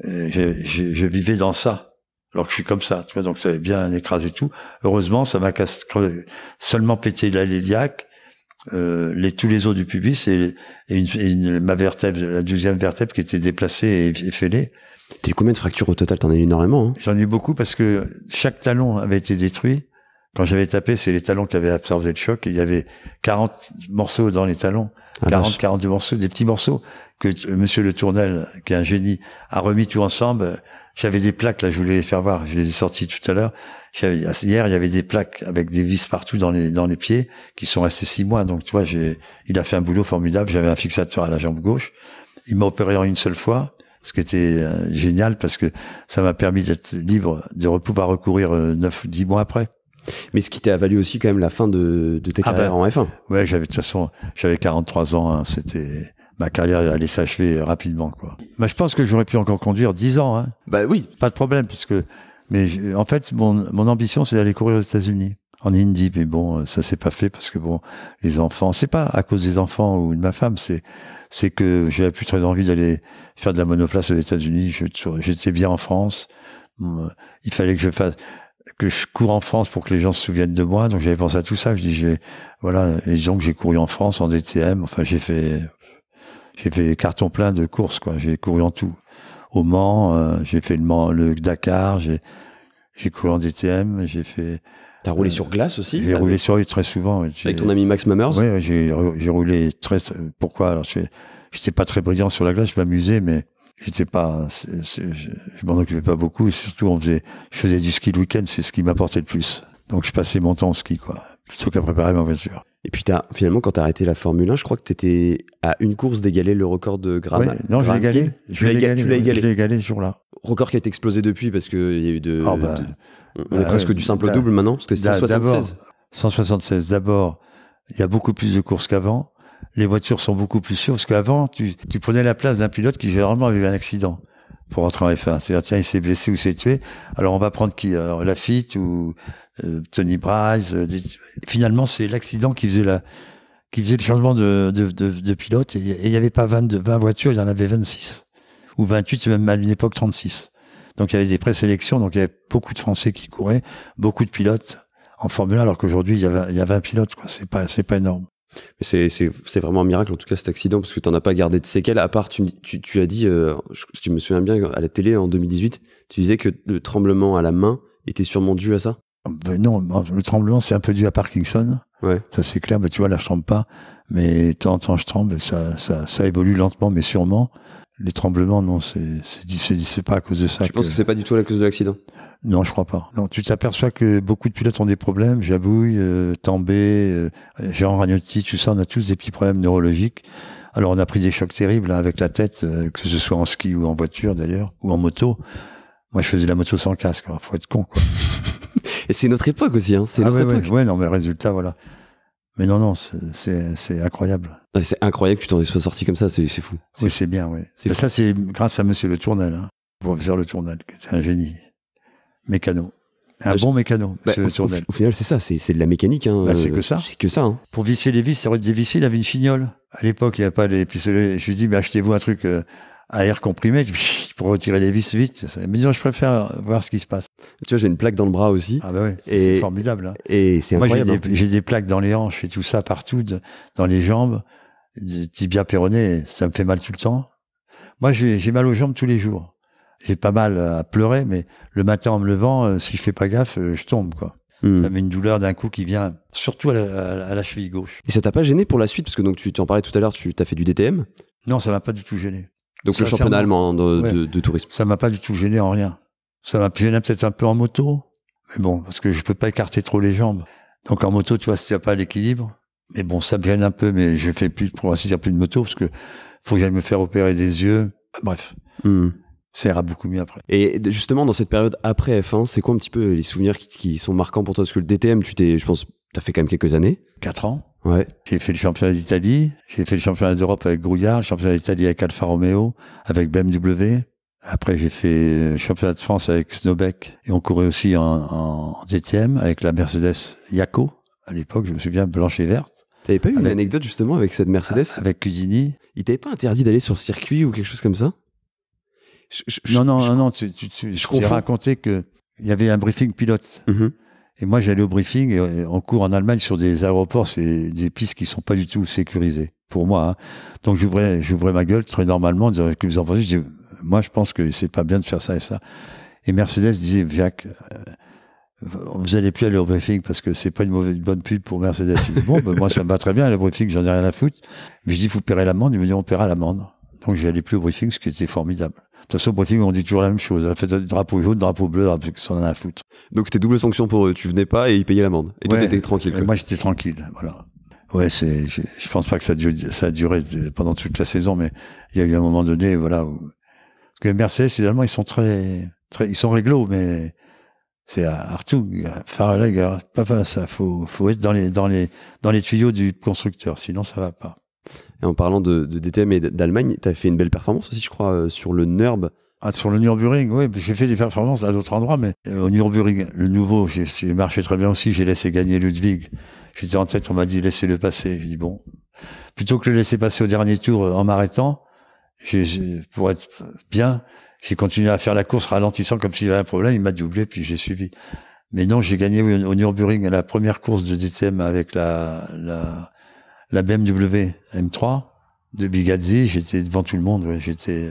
je vivais dans ça. Alors que je suis comme ça, tu vois, donc ça avait bien écrasé tout. Heureusement, ça m'a seulement pété l'héliaque, tous les os du pubis et ma vertèbre, la 12e vertèbre qui était déplacée et fêlée. T'as eu combien de fractures au total? T'en as eu énormément, hein? J'en ai eu beaucoup parce que chaque talon avait été détruit. Quand j'avais tapé, c'est les talons qui avaient absorbé le choc et il y avait 40 morceaux dans les talons. 42 morceaux, des petits morceaux que monsieur Le Tournel, qui est un génie, a remis tout ensemble. J'avais des plaques, là, je voulais les faire voir. Je les ai sorties tout à l'heure. Hier, il y avait des plaques avec des vis partout dans les pieds qui sont restés 6 mois. Donc, tu vois, il a fait un boulot formidable. J'avais un fixateur à la jambe gauche. Il m'a opéré en une seule fois, ce qui était génial parce que ça m'a permis d'être libre, de pouvoir recourir 9 ou 10 mois après. Mais ce qui t'a valu aussi quand même la fin de tes carrières en F1. Ouais, de toute façon, j'avais 43 ans, hein, ma carrière allait s'achever rapidement, quoi. Bah, je pense que j'aurais pu encore conduire 10 ans, hein. Bah oui. Pas de problème, mais en fait, mon ambition, c'est d'aller courir aux États-Unis, en Indy. Mais bon, ça s'est pas fait parce que bon, les enfants, c'est pas à cause des enfants ou de ma femme, c'est que j'avais plus très envie d'aller faire de la monoplace aux États-Unis. J'étais bien en France. Il fallait que je cours en France pour que les gens se souviennent de moi. Donc j'avais pensé à tout ça. Je dis, voilà. Et donc j'ai couru en France en DTM. Enfin, j'ai fait carton plein de courses, quoi. J'ai couru en tout. Au Mans, j'ai fait le Dakar, j'ai couru en DTM, j'ai fait. T'as roulé sur glace aussi? J'ai roulé sur très souvent. Avec ton ami Max Mammers? Oui, j'ai roulé pourquoi? Alors, j'étais pas très brillant sur la glace, je m'amusais, mais j'étais pas, je m'en occupais pas beaucoup, et surtout je faisais du ski le week-end, c'est ce qui m'apportait le plus. Donc, je passais mon temps au ski, quoi. Plutôt qu'à préparer ma voiture. Et puis finalement, quand t'as arrêté la Formule 1, je crois que t'étais à une course d'égaler le record de Graham. Ouais, non, je l'ai égalé. Tu l'as égalé. Je l'ai égalé ce jour-là. Record qui a été explosé depuis parce que il y a eu on est presque du simple au double maintenant. C'était 176. 176. D'abord, il y a beaucoup plus de courses qu'avant. Les voitures sont beaucoup plus sûres parce qu'avant, tu prenais la place d'un pilote qui généralement avait eu un accident pour rentrer en F1. C'est-à-dire, tiens, il s'est blessé ou s'est tué. Alors, on va prendre qui? Alors, Lafitte ou Tony Bryce. Finalement, c'est l'accident qui faisait le changement de pilote. Et il n'y avait pas 20 voitures, il y en avait 26. Ou 28, même à une époque 36. Donc il y avait des présélections, donc il y avait beaucoup de Français qui couraient, beaucoup de pilotes en Formule 1, alors qu'aujourd'hui il y a 20 pilotes, quoi. C'est pas énorme. Mais c'est vraiment un miracle, en tout cas, cet accident, parce que t'en as pas gardé de séquelles, à part, tu as dit, si tu me souviens bien, à la télé, en 2018, tu disais que le tremblement à la main était sûrement dû à ça? Ben non, le tremblement, c'est un peu dû à Parkinson. Ouais. Ça, c'est clair. Ben, tu vois, là, je tremble pas. Mais de temps en temps, je tremble. Ça évolue lentement, mais sûrement. Les tremblements, non, c'est pas à cause de ça. Tu penses que c'est pas du tout à cause de l'accident? Non, je crois pas. Non, tu t'aperçois que beaucoup de pilotes ont des problèmes. Jabouille, Tambay, Jean Ragnotti, tout ça, on a tous des petits problèmes neurologiques. Alors, on a pris des chocs terribles, hein, avec la tête, que ce soit en ski ou en voiture, d'ailleurs, ou en moto. Moi, je faisais la moto sans casque. Alors, faut être con, quoi. Et c'est notre époque aussi, hein. C'est notre époque. Ouais, non, mais résultat, voilà. Mais non, c'est incroyable. C'est incroyable que tu t'en sois sorti comme ça, c'est fou. Oui, c'est bien, oui. Ça, c'est grâce à Monsieur Le Tournel, hein. Professeur Le Tournel, qui était un génie. Mécano. Bon mécano, Monsieur Le Tournel. Au final, c'est ça, c'est de la mécanique, hein. Bah, c'est que ça. C'est que ça, hein. Pour visser les vis, c'est vrai que dévisser, il avait une chignole. À l'époque, il n'y avait pas les pistolets. Je lui dis, achetez-vous un truc, à air comprimé, pour retirer les vis vite. Mais disons, je préfère voir ce qui se passe. Tu vois, j'ai une plaque dans le bras aussi. Ah bah ouais, c'est formidable, hein. Et c'est incroyable. Moi, j'ai des plaques dans les hanches et tout ça, partout, dans les jambes. Tibia péroné, ça me fait mal tout le temps. Moi, j'ai mal aux jambes tous les jours. J'ai pas mal à pleurer, mais le matin en me levant, si je fais pas gaffe, je tombe, quoi. Ça met une douleur d'un coup qui vient, surtout à la cheville gauche. Et ça t'a pas gêné pour la suite? Parce que donc tu en parlais tout à l'heure, tu t'as fait du DTM? Non, ça m'a pas du tout gêné. Donc le championnat allemand de tourisme. Ça m'a pas du tout gêné en rien. Ça m'a gêné peut-être un peu en moto. Mais bon, parce que je peux pas écarter trop les jambes. Donc en moto, tu vois, si tu n'as pas l'équilibre. Mais bon, ça me gêne un peu, mais je fais plus, pour ainsi dire, plus de moto, parce que faut que j'aille me faire opérer des yeux. Bref. Ça ira beaucoup mieux après. Et justement, dans cette période après F1, c'est quoi un petit peu les souvenirs qui sont marquants pour toi? Parce que le DTM, je pense, t'as fait quand même quelques années. 4 ans. Ouais. J'ai fait le championnat d'Italie, j'ai fait le championnat d'Europe avec Grouillard, le championnat d'Italie avec Alfa Romeo, avec BMW. Après, j'ai fait le championnat de France avec Snowbeck. Et on courait aussi en DTM avec la Mercedes Yako. À l'époque, je me souviens, blanche et verte. T'avais pas eu une anecdote justement avec cette Mercedes? Avec Cudini. Il t'avait pas interdit d'aller sur circuit ou quelque chose comme ça? Non, je t'ai raconté que il y avait un briefing pilote. Et moi, j'allais au briefing et on court en Allemagne sur des aéroports, c'est des pistes qui sont pas du tout sécurisées pour moi, hein. Donc j'ouvrais ma gueule très normalement en disant que vous en pensez. Je dis, moi, je pense que c'est pas bien de faire ça et ça. Et Mercedes disait, Jacques, vous allez plus aller au briefing parce que c'est pas une bonne pub pour Mercedes. Je dis, bon, moi, ça me va très bien, le briefing, j'en ai rien à foutre. Mais je dis, vous paierez l'amende. Il me dit, on paiera l'amende. Donc j'allais plus au briefing, ce qui était formidable. De toute façon, au briefing, on dit toujours la même chose. On fait drapeau jaune, drapeau bleu, drapeau qui s'en a à foutre. Donc c'était double sanction pour eux. Tu venais pas et ils payaient l'amende. Et toi, t'étais tranquille, quoi. Moi, j'étais tranquille. Voilà. Ouais, je pense pas que ça a duré pendant toute la saison, mais il y a eu un moment donné, voilà, où, parce que Mercedes, finalement, ils sont ils sont réglo, mais c'est Hartung, Farrell, papa, ça, faut être dans les tuyaux du constructeur, sinon ça va pas. Et en parlant de DTM et d'Allemagne, t'as fait une belle performance aussi, je crois, sur le Nürb. Ah, sur le Nürburgring, oui, j'ai fait des performances à d'autres endroits, mais au Nürburgring, le nouveau, j'ai marché très bien aussi, j'ai laissé gagner Ludwig. J'étais en tête, on m'a dit laissez-le passer. J'ai dit bon, plutôt que le laisser passer au dernier tour en m'arrêtant, pour être bien, j'ai continué à faire la course ralentissant comme s'il y avait un problème, il m'a doublé, puis j'ai suivi. Mais non, j'ai gagné au Nürburgring à la première course de DTM avec la BMW M3 de Bigazzi, j'étais devant tout le monde, ouais, j'étais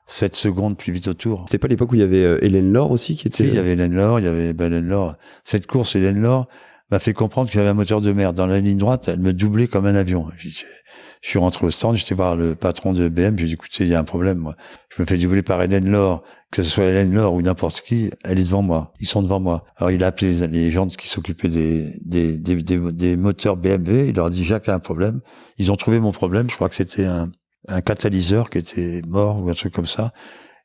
7 secondes plus vite au tour. C'était pas l'époque où il y avait Hélène Laure aussi qui était... Si, il y avait Hélène Laure, Hélène Laure. Cette course, Hélène Laure m'a fait comprendre qu'il y avait un moteur de merde. Dans la ligne droite, elle me doublait comme un avion. Je suis rentré au stand, j'étais voir le patron de BM, j'ai dit, écoutez, il y a un problème, moi. Je me fais doubler par Hélène Laure, que ce soit Hélène Laure ou n'importe qui, elle est devant moi. Ils sont devant moi. Alors, il a appelé les gens qui s'occupaient des moteurs BMW, il leur a dit, Jacques a un problème. Ils ont trouvé mon problème, je crois que c'était un catalyseur qui était mort ou un truc comme ça.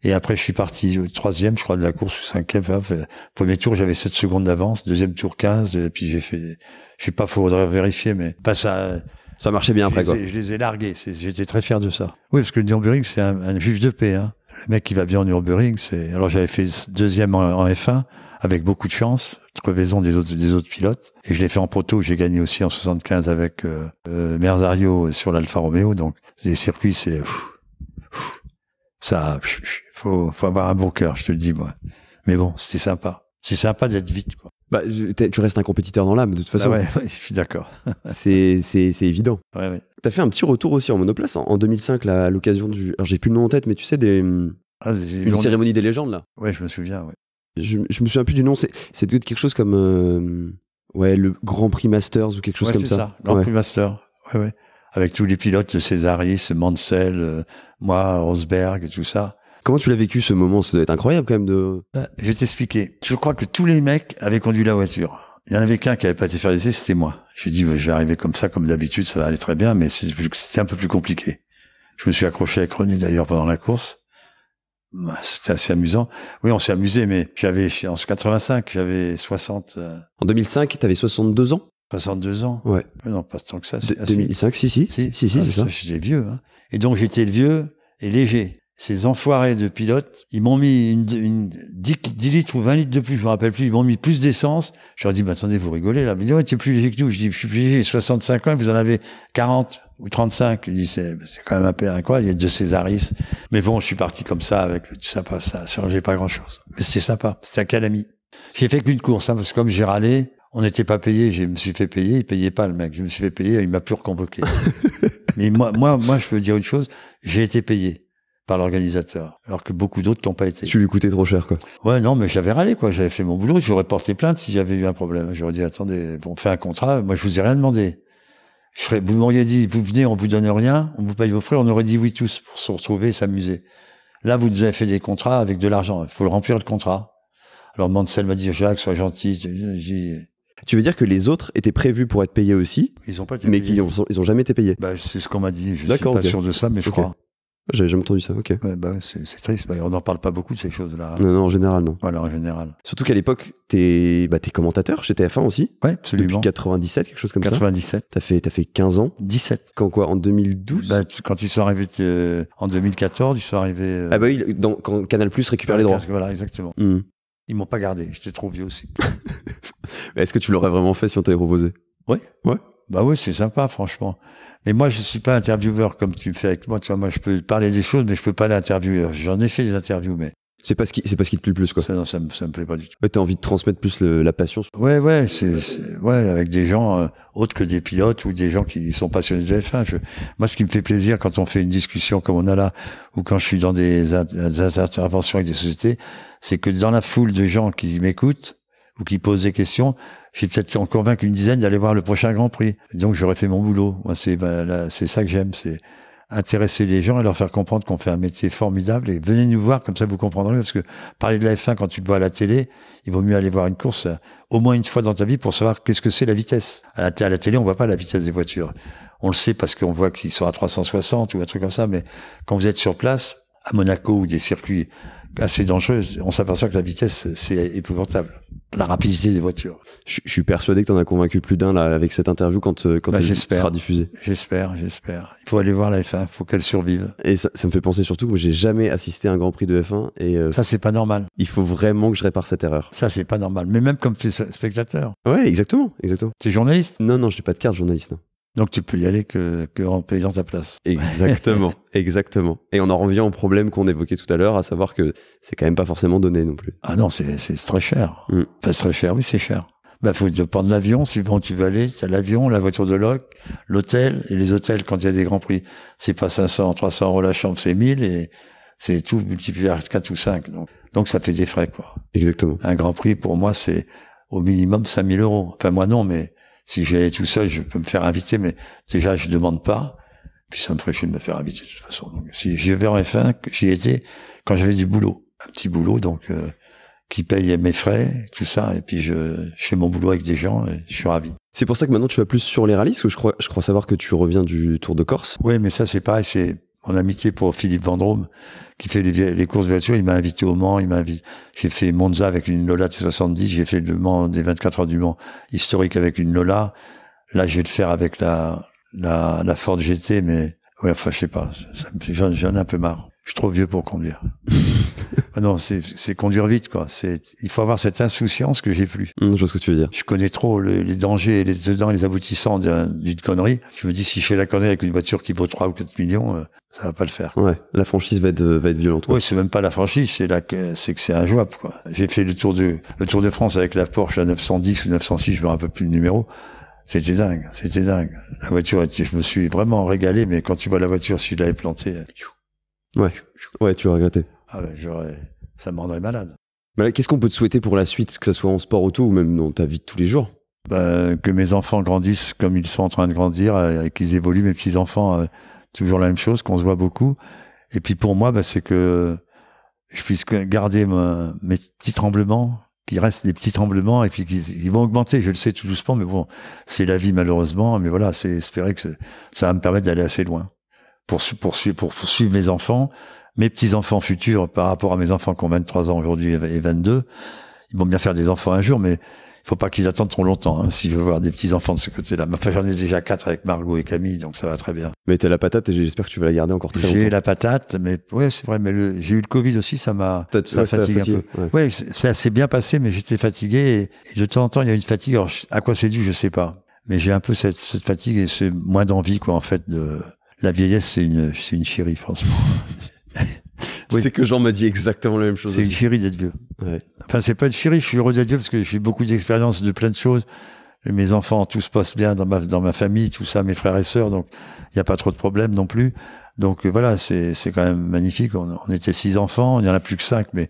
Et après, je suis parti au 3e, je crois, de la course, ou 5e. Premier tour, j'avais 7 secondes d'avance. Deuxième tour, 15. Et puis j'ai fait, je sais pas, faudrait vérifier, mais pas ça. Ça marchait bien après, quoi. Je les ai largués. J'étais très fier de ça. Oui, parce que le Nürburgring, c'est un juge de paix, hein. Le mec qui va bien au Nürburgring, alors j'avais fait 2e en F1, avec beaucoup de chance, crevaison des autres pilotes. Et je l'ai fait en proto, j'ai gagné aussi en 75 avec, Merzario sur l'Alfa Romeo. Donc, les circuits, c'est, ça, Faut avoir un bon cœur, je te le dis, moi. Mais bon, c'était sympa. C'est sympa d'être vite, quoi. Bah, tu restes un compétiteur dans l'âme, de toute façon. Ouais, je suis d'accord. C'est évident. Ouais. T'as fait un petit retour aussi en monoplace en 2005, là, à l'occasion du... Alors, j'ai plus le nom en tête, mais tu sais, une cérémonie des légendes, là. Ouais, je me souviens, ouais. Je me souviens plus du nom, c'est quelque chose comme... le Grand Prix Masters ou quelque chose comme ça. C'est ça, Grand Prix Master. Ouais. Avec tous les pilotes, Césaris, Mansell, moi, Rosberg, et tout ça. Comment tu l'as vécu, ce moment? Ça doit être incroyable, quand même, de... Je vais t'expliquer. Je crois que tous les mecs avaient conduit la voiture. Il y en avait qu'un qui avait pas été faire l'essai, c'était moi. J'ai dit, je vais arriver comme ça, comme d'habitude, ça va aller très bien, mais c'était un peu plus compliqué. Je me suis accroché avec René, d'ailleurs, pendant la course. C'était assez amusant. Oui, on s'est amusé, mais en 85, j'avais 60... En 2005, t'avais 62 ans? 62 ans? Ouais. Non, pas tant que ça. 2005, si, c'est ça. J'étais vieux, hein. Et donc, j'étais vieux et léger. Ces enfoirés de pilotes, ils m'ont mis 10 litres ou 20 litres de plus, je me rappelle plus, ils m'ont mis plus d'essence. Je leur ai dit, attendez, vous rigolez, là. Ils m'ont dit, ouais, tu es plus léger que nous. Je dis, je suis plus léger, j'ai 65 ans, et vous en avez 40 ou 35. Je dis, c'est quand même un peu incroyable, il y a deux Césaris. Mais bon, je suis parti comme ça, avec tout ça changeait pas grand chose. Mais c'était sympa, c'était un calami. J'ai fait qu'une course, hein, parce que comme j'ai râlé, on n'était pas payé, je me suis fait payer, il payait pas le mec. Je me suis fait payer, il m'a plus reconvoqué. Mais moi, je peux dire une chose, j'ai été payé par l'organisateur, alors que beaucoup d'autres n'ont pas été. Tu lui coûtais trop cher, quoi. Ouais, non, mais j'avais râlé, quoi. J'avais fait mon boulot, j'aurais porté plainte si j'avais eu un problème. J'aurais dit, attendez, on fait un contrat, moi je vous ai rien demandé. Vous m'auriez dit, vous venez, on vous donne rien, on vous paye vos frais, on aurait dit oui tous pour se retrouver et s'amuser. Là, vous nous avez fait des contrats avec de l'argent, il faut le remplir le contrat. Alors Mansell m'a dit, Jacques, sois gentil. Tu veux dire que les autres étaient prévus pour être payés aussi, ils ont pas été mais payés. ils ont jamais été payés? Bah, c'est ce qu'on m'a dit, je suis pas sûr de ça, mais je crois. J'avais jamais entendu ça, ok. Ouais, c'est triste, on n'en parle pas beaucoup de ces choses-là. Non, en général, non. Voilà, en général. Surtout qu'à l'époque, t'es commentateur chez TF1 aussi. Ouais, absolument. Depuis 97, quelque chose comme 97. ça. T'as fait 15 ans. 17. Quand quoi, en 2012? Quand ils sont arrivés, en 2014, ils sont arrivés... Ah bah oui, quand Canal+ récupère les droits. Voilà, exactement. Ils m'ont pas gardé, j'étais trop vieux aussi. Est-ce que tu l'aurais vraiment fait si on t'avait proposé? Oui. Ouais. Bah oui, c'est sympa, franchement. Mais moi, je suis pas intervieweur comme tu me fais avec moi. Tu vois, moi, je peux parler des choses, mais je peux pas l'interviewer. J'en ai fait des interviews, mais... C'est pas ce qui te plaît le plus, quoi. Ça me plaît pas du tout. T'as envie de transmettre plus la passion. Ouais, avec des gens autres que des pilotes ou des gens qui sont passionnés de F1. Moi, ce qui me fait plaisir quand on fait une discussion comme on a là, ou quand je suis dans des interventions avec des sociétés, c'est que dans la foule de gens qui m'écoutent ou qui posent des questions, j'ai peut-être en convaincu une dizaine d'aller voir le prochain Grand Prix. Donc, j'aurais fait mon boulot. Moi, c'est ça que j'aime, c'est intéresser les gens et leur faire comprendre qu'on fait un métier formidable, et venez nous voir, comme ça vous comprendrez, parce que parler de la F1 quand tu le vois à la télé, il vaut mieux aller voir une course au moins une fois dans ta vie pour savoir qu'est-ce que c'est la vitesse. À la télé, on voit pas la vitesse des voitures. On le sait parce qu'on voit qu'ils sont à 360 ou un truc comme ça, mais quand vous êtes sur place, à Monaco ou des circuits assez dangereux, on s'aperçoit que la vitesse, c'est épouvantable. La rapidité des voitures. Je suis persuadé que t'en as convaincu plus d'un là avec cette interview quand elle sera diffusée. J'espère. Il faut aller voir la F1, il faut qu'elle survive. Et ça me fait penser surtout que j'ai jamais assisté à un Grand Prix de F1 et ça c'est pas normal. Il faut vraiment que je répare cette erreur. Ça c'est pas normal, mais même comme spectateur. Ouais, exactement. T'es journaliste? Non, j'ai pas de carte journaliste. Non. Donc tu peux y aller que en payant ta place. Exactement, exactement. Et on en revient au problème qu'on évoquait tout à l'heure, à savoir que c'est quand même pas forcément donné non plus. Ah non, c'est très cher. Enfin, c'est très cher, oui, c'est cher. Bah, faut prendre l'avion, si bon tu veux aller, t'as l'avion, la voiture de loc, l'hôtel, et les hôtels, quand il y a des grands prix, c'est pas 500, 300 € la chambre, c'est 1000, et c'est tout multiplié par 4 ou 5. Donc ça fait des frais, quoi. Exactement. Un grand prix, pour moi, c'est au minimum 5000 €. Enfin, moi non, mais si j'y allais tout seul, je peux me faire inviter, mais déjà, je demande pas. Puis ça me ferait chier de me faire inviter, de toute façon. Donc, si j'y vais en F1, j'y étais quand j'avais du boulot. Un petit boulot, donc, qui paye mes frais, tout ça. Et puis, je fais mon boulot avec des gens et je suis ravi. C'est pour ça que maintenant, tu vas plus sur les rallyes, parce que je crois savoir que tu reviens du Tour de Corse. Oui, mais ça, c'est pareil, c'est mon amitié pour Philippe Vendôme, qui fait les courses de voiture. Il m'a invité au Mans, j'ai fait Monza avec une Lola T70, j'ai fait le Mans des 24 heures du Mans historique avec une Lola. Là, je vais le faire avec la Ford GT, mais ouais, enfin, je sais pas, j'en ai un peu marre. Je suis trop vieux pour conduire. Non, c'est conduire vite, quoi. Il faut avoir cette insouciance que j'ai plus. Je vois ce que tu veux dire. Je connais trop les dangers, les dedans et les aboutissants d'une connerie. Je me dis, si je fais la connerie avec une voiture qui vaut 3 ou 4 millions, ça va pas le faire. Ouais, la franchise va être violente. Oui, c'est même pas la franchise, c'est que c'est injouable, quoi. J'ai fait le Tour de France avec la Porsche, la 910 ou 906, je me rappelle plus le numéro. C'était dingue. La voiture, je me suis vraiment régalé, mais quand tu vois la voiture, si je l'avais plantée. Ouais, tu vas regretter. Ah ouais, ça me rendrait malade. Mais là, qu'est-ce qu'on peut te souhaiter pour la suite, que ce soit en sport auto ou même dans ta vie de tous les jours? Que mes enfants grandissent comme ils sont en train de grandir, et qu'ils évoluent, mes petits-enfants, toujours la même chose, qu'on se voit beaucoup. Et puis pour moi, c'est que je puisse garder mes petits tremblements, qu'il reste des petits tremblements, et puis qu'ils vont augmenter, je le sais tout doucement, mais bon, c'est la vie malheureusement, mais voilà, c'est espérer que ça va me permettre d'aller assez loin. Pour poursuivre mes enfants, mes petits-enfants futurs par rapport à mes enfants qui ont 23 ans aujourd'hui et 22, ils vont bien faire des enfants un jour, mais il faut pas qu'ils attendent trop longtemps, hein, si je veux voir des petits-enfants de ce côté-là. Enfin, j'en ai déjà 4 avec Margot et Camille, donc ça va très bien. Mais t'as la patate et j'espère que tu vas la garder encore très longtemps. J'ai la patate, mais ouais, c'est vrai, mais j'ai eu le Covid aussi, ça fatigue un peu. Ouais, ça s'est bien passé, mais j'étais fatigué et de temps en temps, il y a une fatigue. Alors, à quoi c'est dû, je sais pas. Mais j'ai un peu cette fatigue et c'est moins d'envie, quoi, en fait, la vieillesse, c'est une chérie, franchement. Tu sais que Jean m'a dit exactement la même chose. C'est une chérie d'être vieux. Ouais. Enfin, c'est pas une chérie, je suis heureux d'être vieux parce que j'ai beaucoup d'expérience de plein de choses. Mes enfants, tout se passe bien dans ma famille, tout ça, mes frères et sœurs, donc il n'y a pas trop de problèmes non plus. Donc voilà, c'est quand même magnifique. On était 6 enfants, il n'y en a plus que 5, mais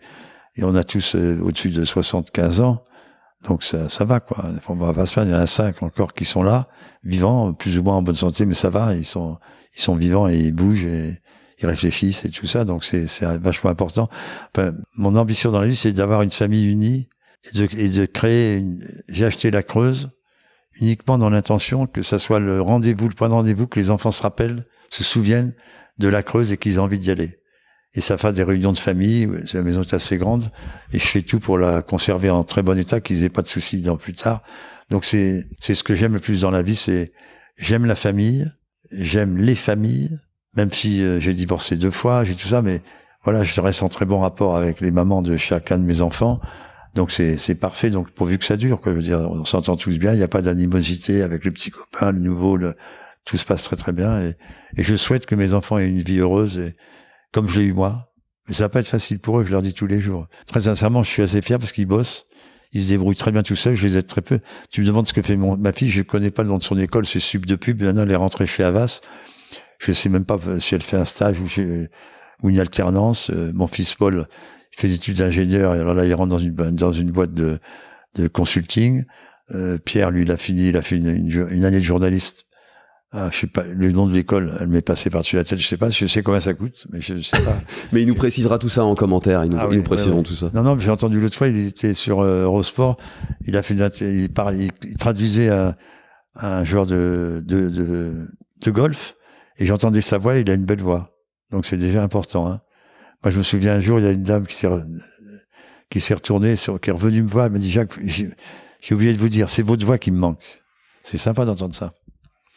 et on a tous au-dessus de 75 ans. Donc ça va, quoi. On va pas se faire, il y en a 5 encore qui sont là, vivants, plus ou moins en bonne santé, mais ça va, ils sont vivants et ils bougent et ils réfléchissent et tout ça, donc c'est vachement important. Enfin, mon ambition dans la vie, c'est d'avoir une famille unie et de créer j'ai acheté la Creuse uniquement dans l'intention que ça soit le point de rendez-vous, que les enfants se souviennent de la Creuse et qu'ils aient envie d'y aller. Et ça fait des réunions de famille, la maison est assez grande, et je fais tout pour la conserver en très bon état, qu'ils aient pas de soucis dans plus tard. Donc c'est ce que j'aime le plus dans la vie, j'aime la famille, j'aime les familles, même si j'ai divorcé 2 fois, j'ai tout ça, mais voilà, je reste en très bon rapport avec les mamans de chacun de mes enfants. Donc c'est parfait, donc pourvu que ça dure, quoi. Je veux dire, on s'entend tous bien, il n'y a pas d'animosité avec le petit copain, le nouveau, tout se passe très très bien, et je souhaite que mes enfants aient une vie heureuse, et comme je l'ai eu moi. Mais ça va pas être facile pour eux, je leur dis tous les jours. Très sincèrement, je suis assez fier parce qu'ils bossent, ils se débrouillent très bien tout seuls, je les aide très peu. Tu me demandes ce que fait ma fille, je connais pas le nom de son école, c'est Sub de Pub, maintenant elle est rentrée chez Havas. Je sais même pas si elle fait un stage ou une alternance. Mon fils Paul, il fait des études d'ingénieur, et alors là, il rentre dans une boîte de consulting. Pierre, lui, il a fait une année de journaliste. Ah, je sais pas, le nom de l'école, elle m'est passée par-dessus la tête, je sais combien ça coûte, mais je sais pas. Mais il nous précisera tout ça en commentaire, ils nous préciseront tout ça. Non, j'ai entendu l'autre fois, il était sur Eurosport, il a fait il traduisait un joueur de golf, et j'entendais sa voix, il a une belle voix. Donc c'est déjà important, hein. Moi, je me souviens un jour, il y a une dame qui s'est retournée, qui est revenue me voir, elle m'a dit, Jacques, j'ai oublié de vous dire, c'est votre voix qui me manque. C'est sympa d'entendre ça.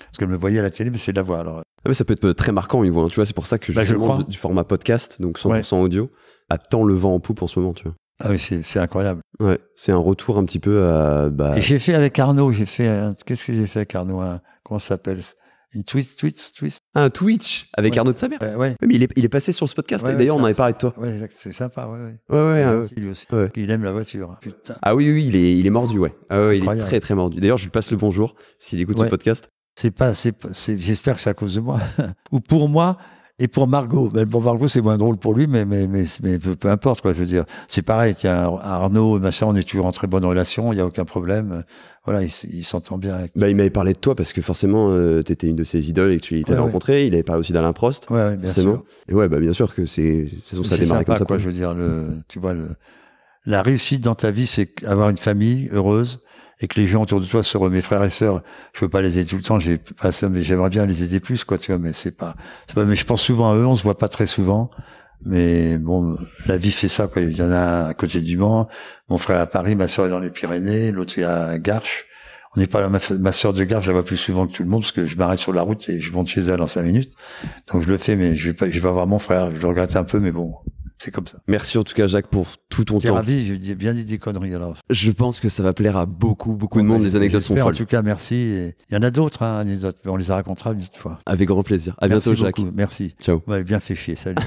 Parce qu'elle me voyait à la télé, mais c'est de la voix, alors. Ah mais ça peut être très marquant une voix, hein. Tu vois, c'est pour ça que justement du format podcast, donc 100% audio, a tant le vent en poupe en ce moment, tu vois. Ah oui, c'est incroyable. Ouais, c'est un retour un petit peu à... Et j'ai fait avec Arnaud, qu'est-ce que j'ai fait avec Arnaud, comment ça s'appelle? Une twist. Un Twitch avec Arnaud de Saber. Ouais. Mais il est passé sur ce podcast, et d'ailleurs on en avait parlé de toi. Ouais, c'est sympa, ouais. Ouais. Lui aussi. Ouais. Il aime la voiture, hein. Putain. Ah oui, il est mordu, ouais. Ah ouais, il est très très mordu. D'ailleurs, je lui passe le bonjour s'il écoute ce podcast. J'espère que c'est à cause de moi. Ou pour moi, et pour Margot. Mais pour Margot, c'est moins drôle pour lui, mais peu importe, quoi, je veux dire. C'est pareil, tiens, Arnaud, machin, on est toujours en très bonne relation, il n'y a aucun problème. Voilà, il s'entend bien avec... il m'avait parlé de toi parce que forcément, t'étais une de ses idoles et que tu l'avais rencontré. Il avait parlé aussi d'Alain Prost. Ouais, bien sûr. Et ouais, bien sûr que ça démarrait comme ça. Quoi, je veux dire, tu vois, la réussite dans ta vie, c'est avoir une famille heureuse, et que les gens autour de toi mes frères et sœurs, je peux pas les aider tout le temps, mais j'aimerais bien les aider plus, quoi, tu vois, mais mais je pense souvent à eux, on se voit pas très souvent, mais bon, la vie fait ça, quoi. Il y en a à côté du Mans, mon frère est à Paris, ma sœur est dans les Pyrénées, l'autre est à Garches. On n'est pas ma sœur de Garches, je la vois plus souvent que tout le monde, parce que je m'arrête sur la route et je monte chez elle en 5 minutes. Donc je le fais, mais je vais pas voir mon frère, je le regrette un peu, mais bon, C'est comme ça. Merci en tout cas, Jacques, pour tout ton T'es temps. ravi, j'ai bien dit des conneries alors. Je pense que ça va plaire à beaucoup de monde. Les anecdotes sont folles. En tout cas, merci. Et il y en a d'autres, anecdotes, mais on les racontera une autre fois. Avec grand plaisir. À bientôt, Merci Jacques. beaucoup. Merci. Ciao. Ouais, bien fait chier. Salut.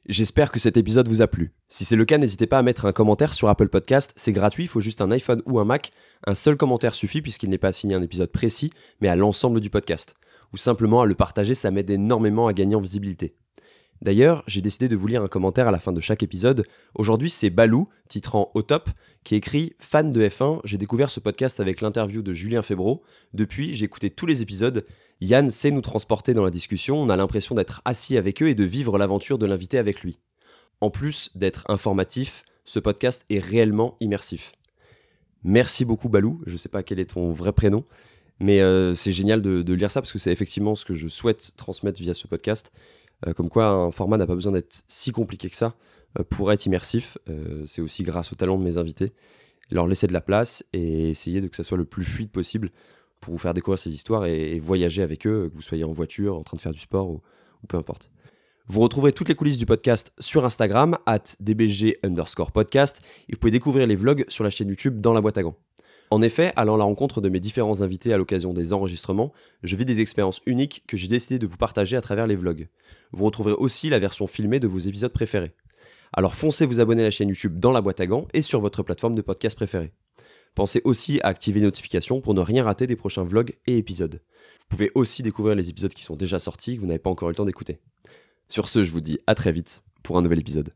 J'espère que cet épisode vous a plu. Si c'est le cas, n'hésitez pas à mettre un commentaire sur Apple Podcast. C'est gratuit, il faut juste un iPhone ou un Mac. Un seul commentaire suffit puisqu'il n'est pas assigné à un épisode précis, mais à l'ensemble du podcast. Ou simplement à le partager, ça m'aide énormément à gagner en visibilité. D'ailleurs, j'ai décidé de vous lire un commentaire à la fin de chaque épisode. Aujourd'hui, c'est Balou, titrant Au Top, qui écrit « Fan de F1, j'ai découvert ce podcast avec l'interview de Julien Febvreau. Depuis, j'ai écouté tous les épisodes. Yann sait nous transporter dans la discussion, on a l'impression d'être assis avec eux et de vivre l'aventure de l'invité avec lui. En plus d'être informatif, ce podcast est réellement immersif. » Merci beaucoup Balou, je sais pas quel est ton vrai prénom, mais c'est génial de lire ça parce que c'est effectivement ce que je souhaite transmettre via ce podcast. Comme quoi un format n'a pas besoin d'être si compliqué que ça pour être immersif. C'est aussi grâce au talent de mes invités. Leur laisser de la place et essayer que ça soit le plus fluide possible pour vous faire découvrir ces histoires et voyager avec eux, que vous soyez en voiture, en train de faire du sport ou peu importe. Vous retrouverez toutes les coulisses du podcast sur Instagram, @dbg_podcast, et vous pouvez découvrir les vlogs sur la chaîne YouTube Dans la boîte à gants. En effet, allant à la rencontre de mes différents invités à l'occasion des enregistrements, je vis des expériences uniques que j'ai décidé de vous partager à travers les vlogs. Vous retrouverez aussi la version filmée de vos épisodes préférés. Alors foncez vous abonner à la chaîne YouTube Dans la boîte à gants et sur votre plateforme de podcast préférée. Pensez aussi à activer les notifications pour ne rien rater des prochains vlogs et épisodes. Vous pouvez aussi découvrir les épisodes qui sont déjà sortis que vous n'avez pas encore eu le temps d'écouter. Sur ce, je vous dis à très vite pour un nouvel épisode.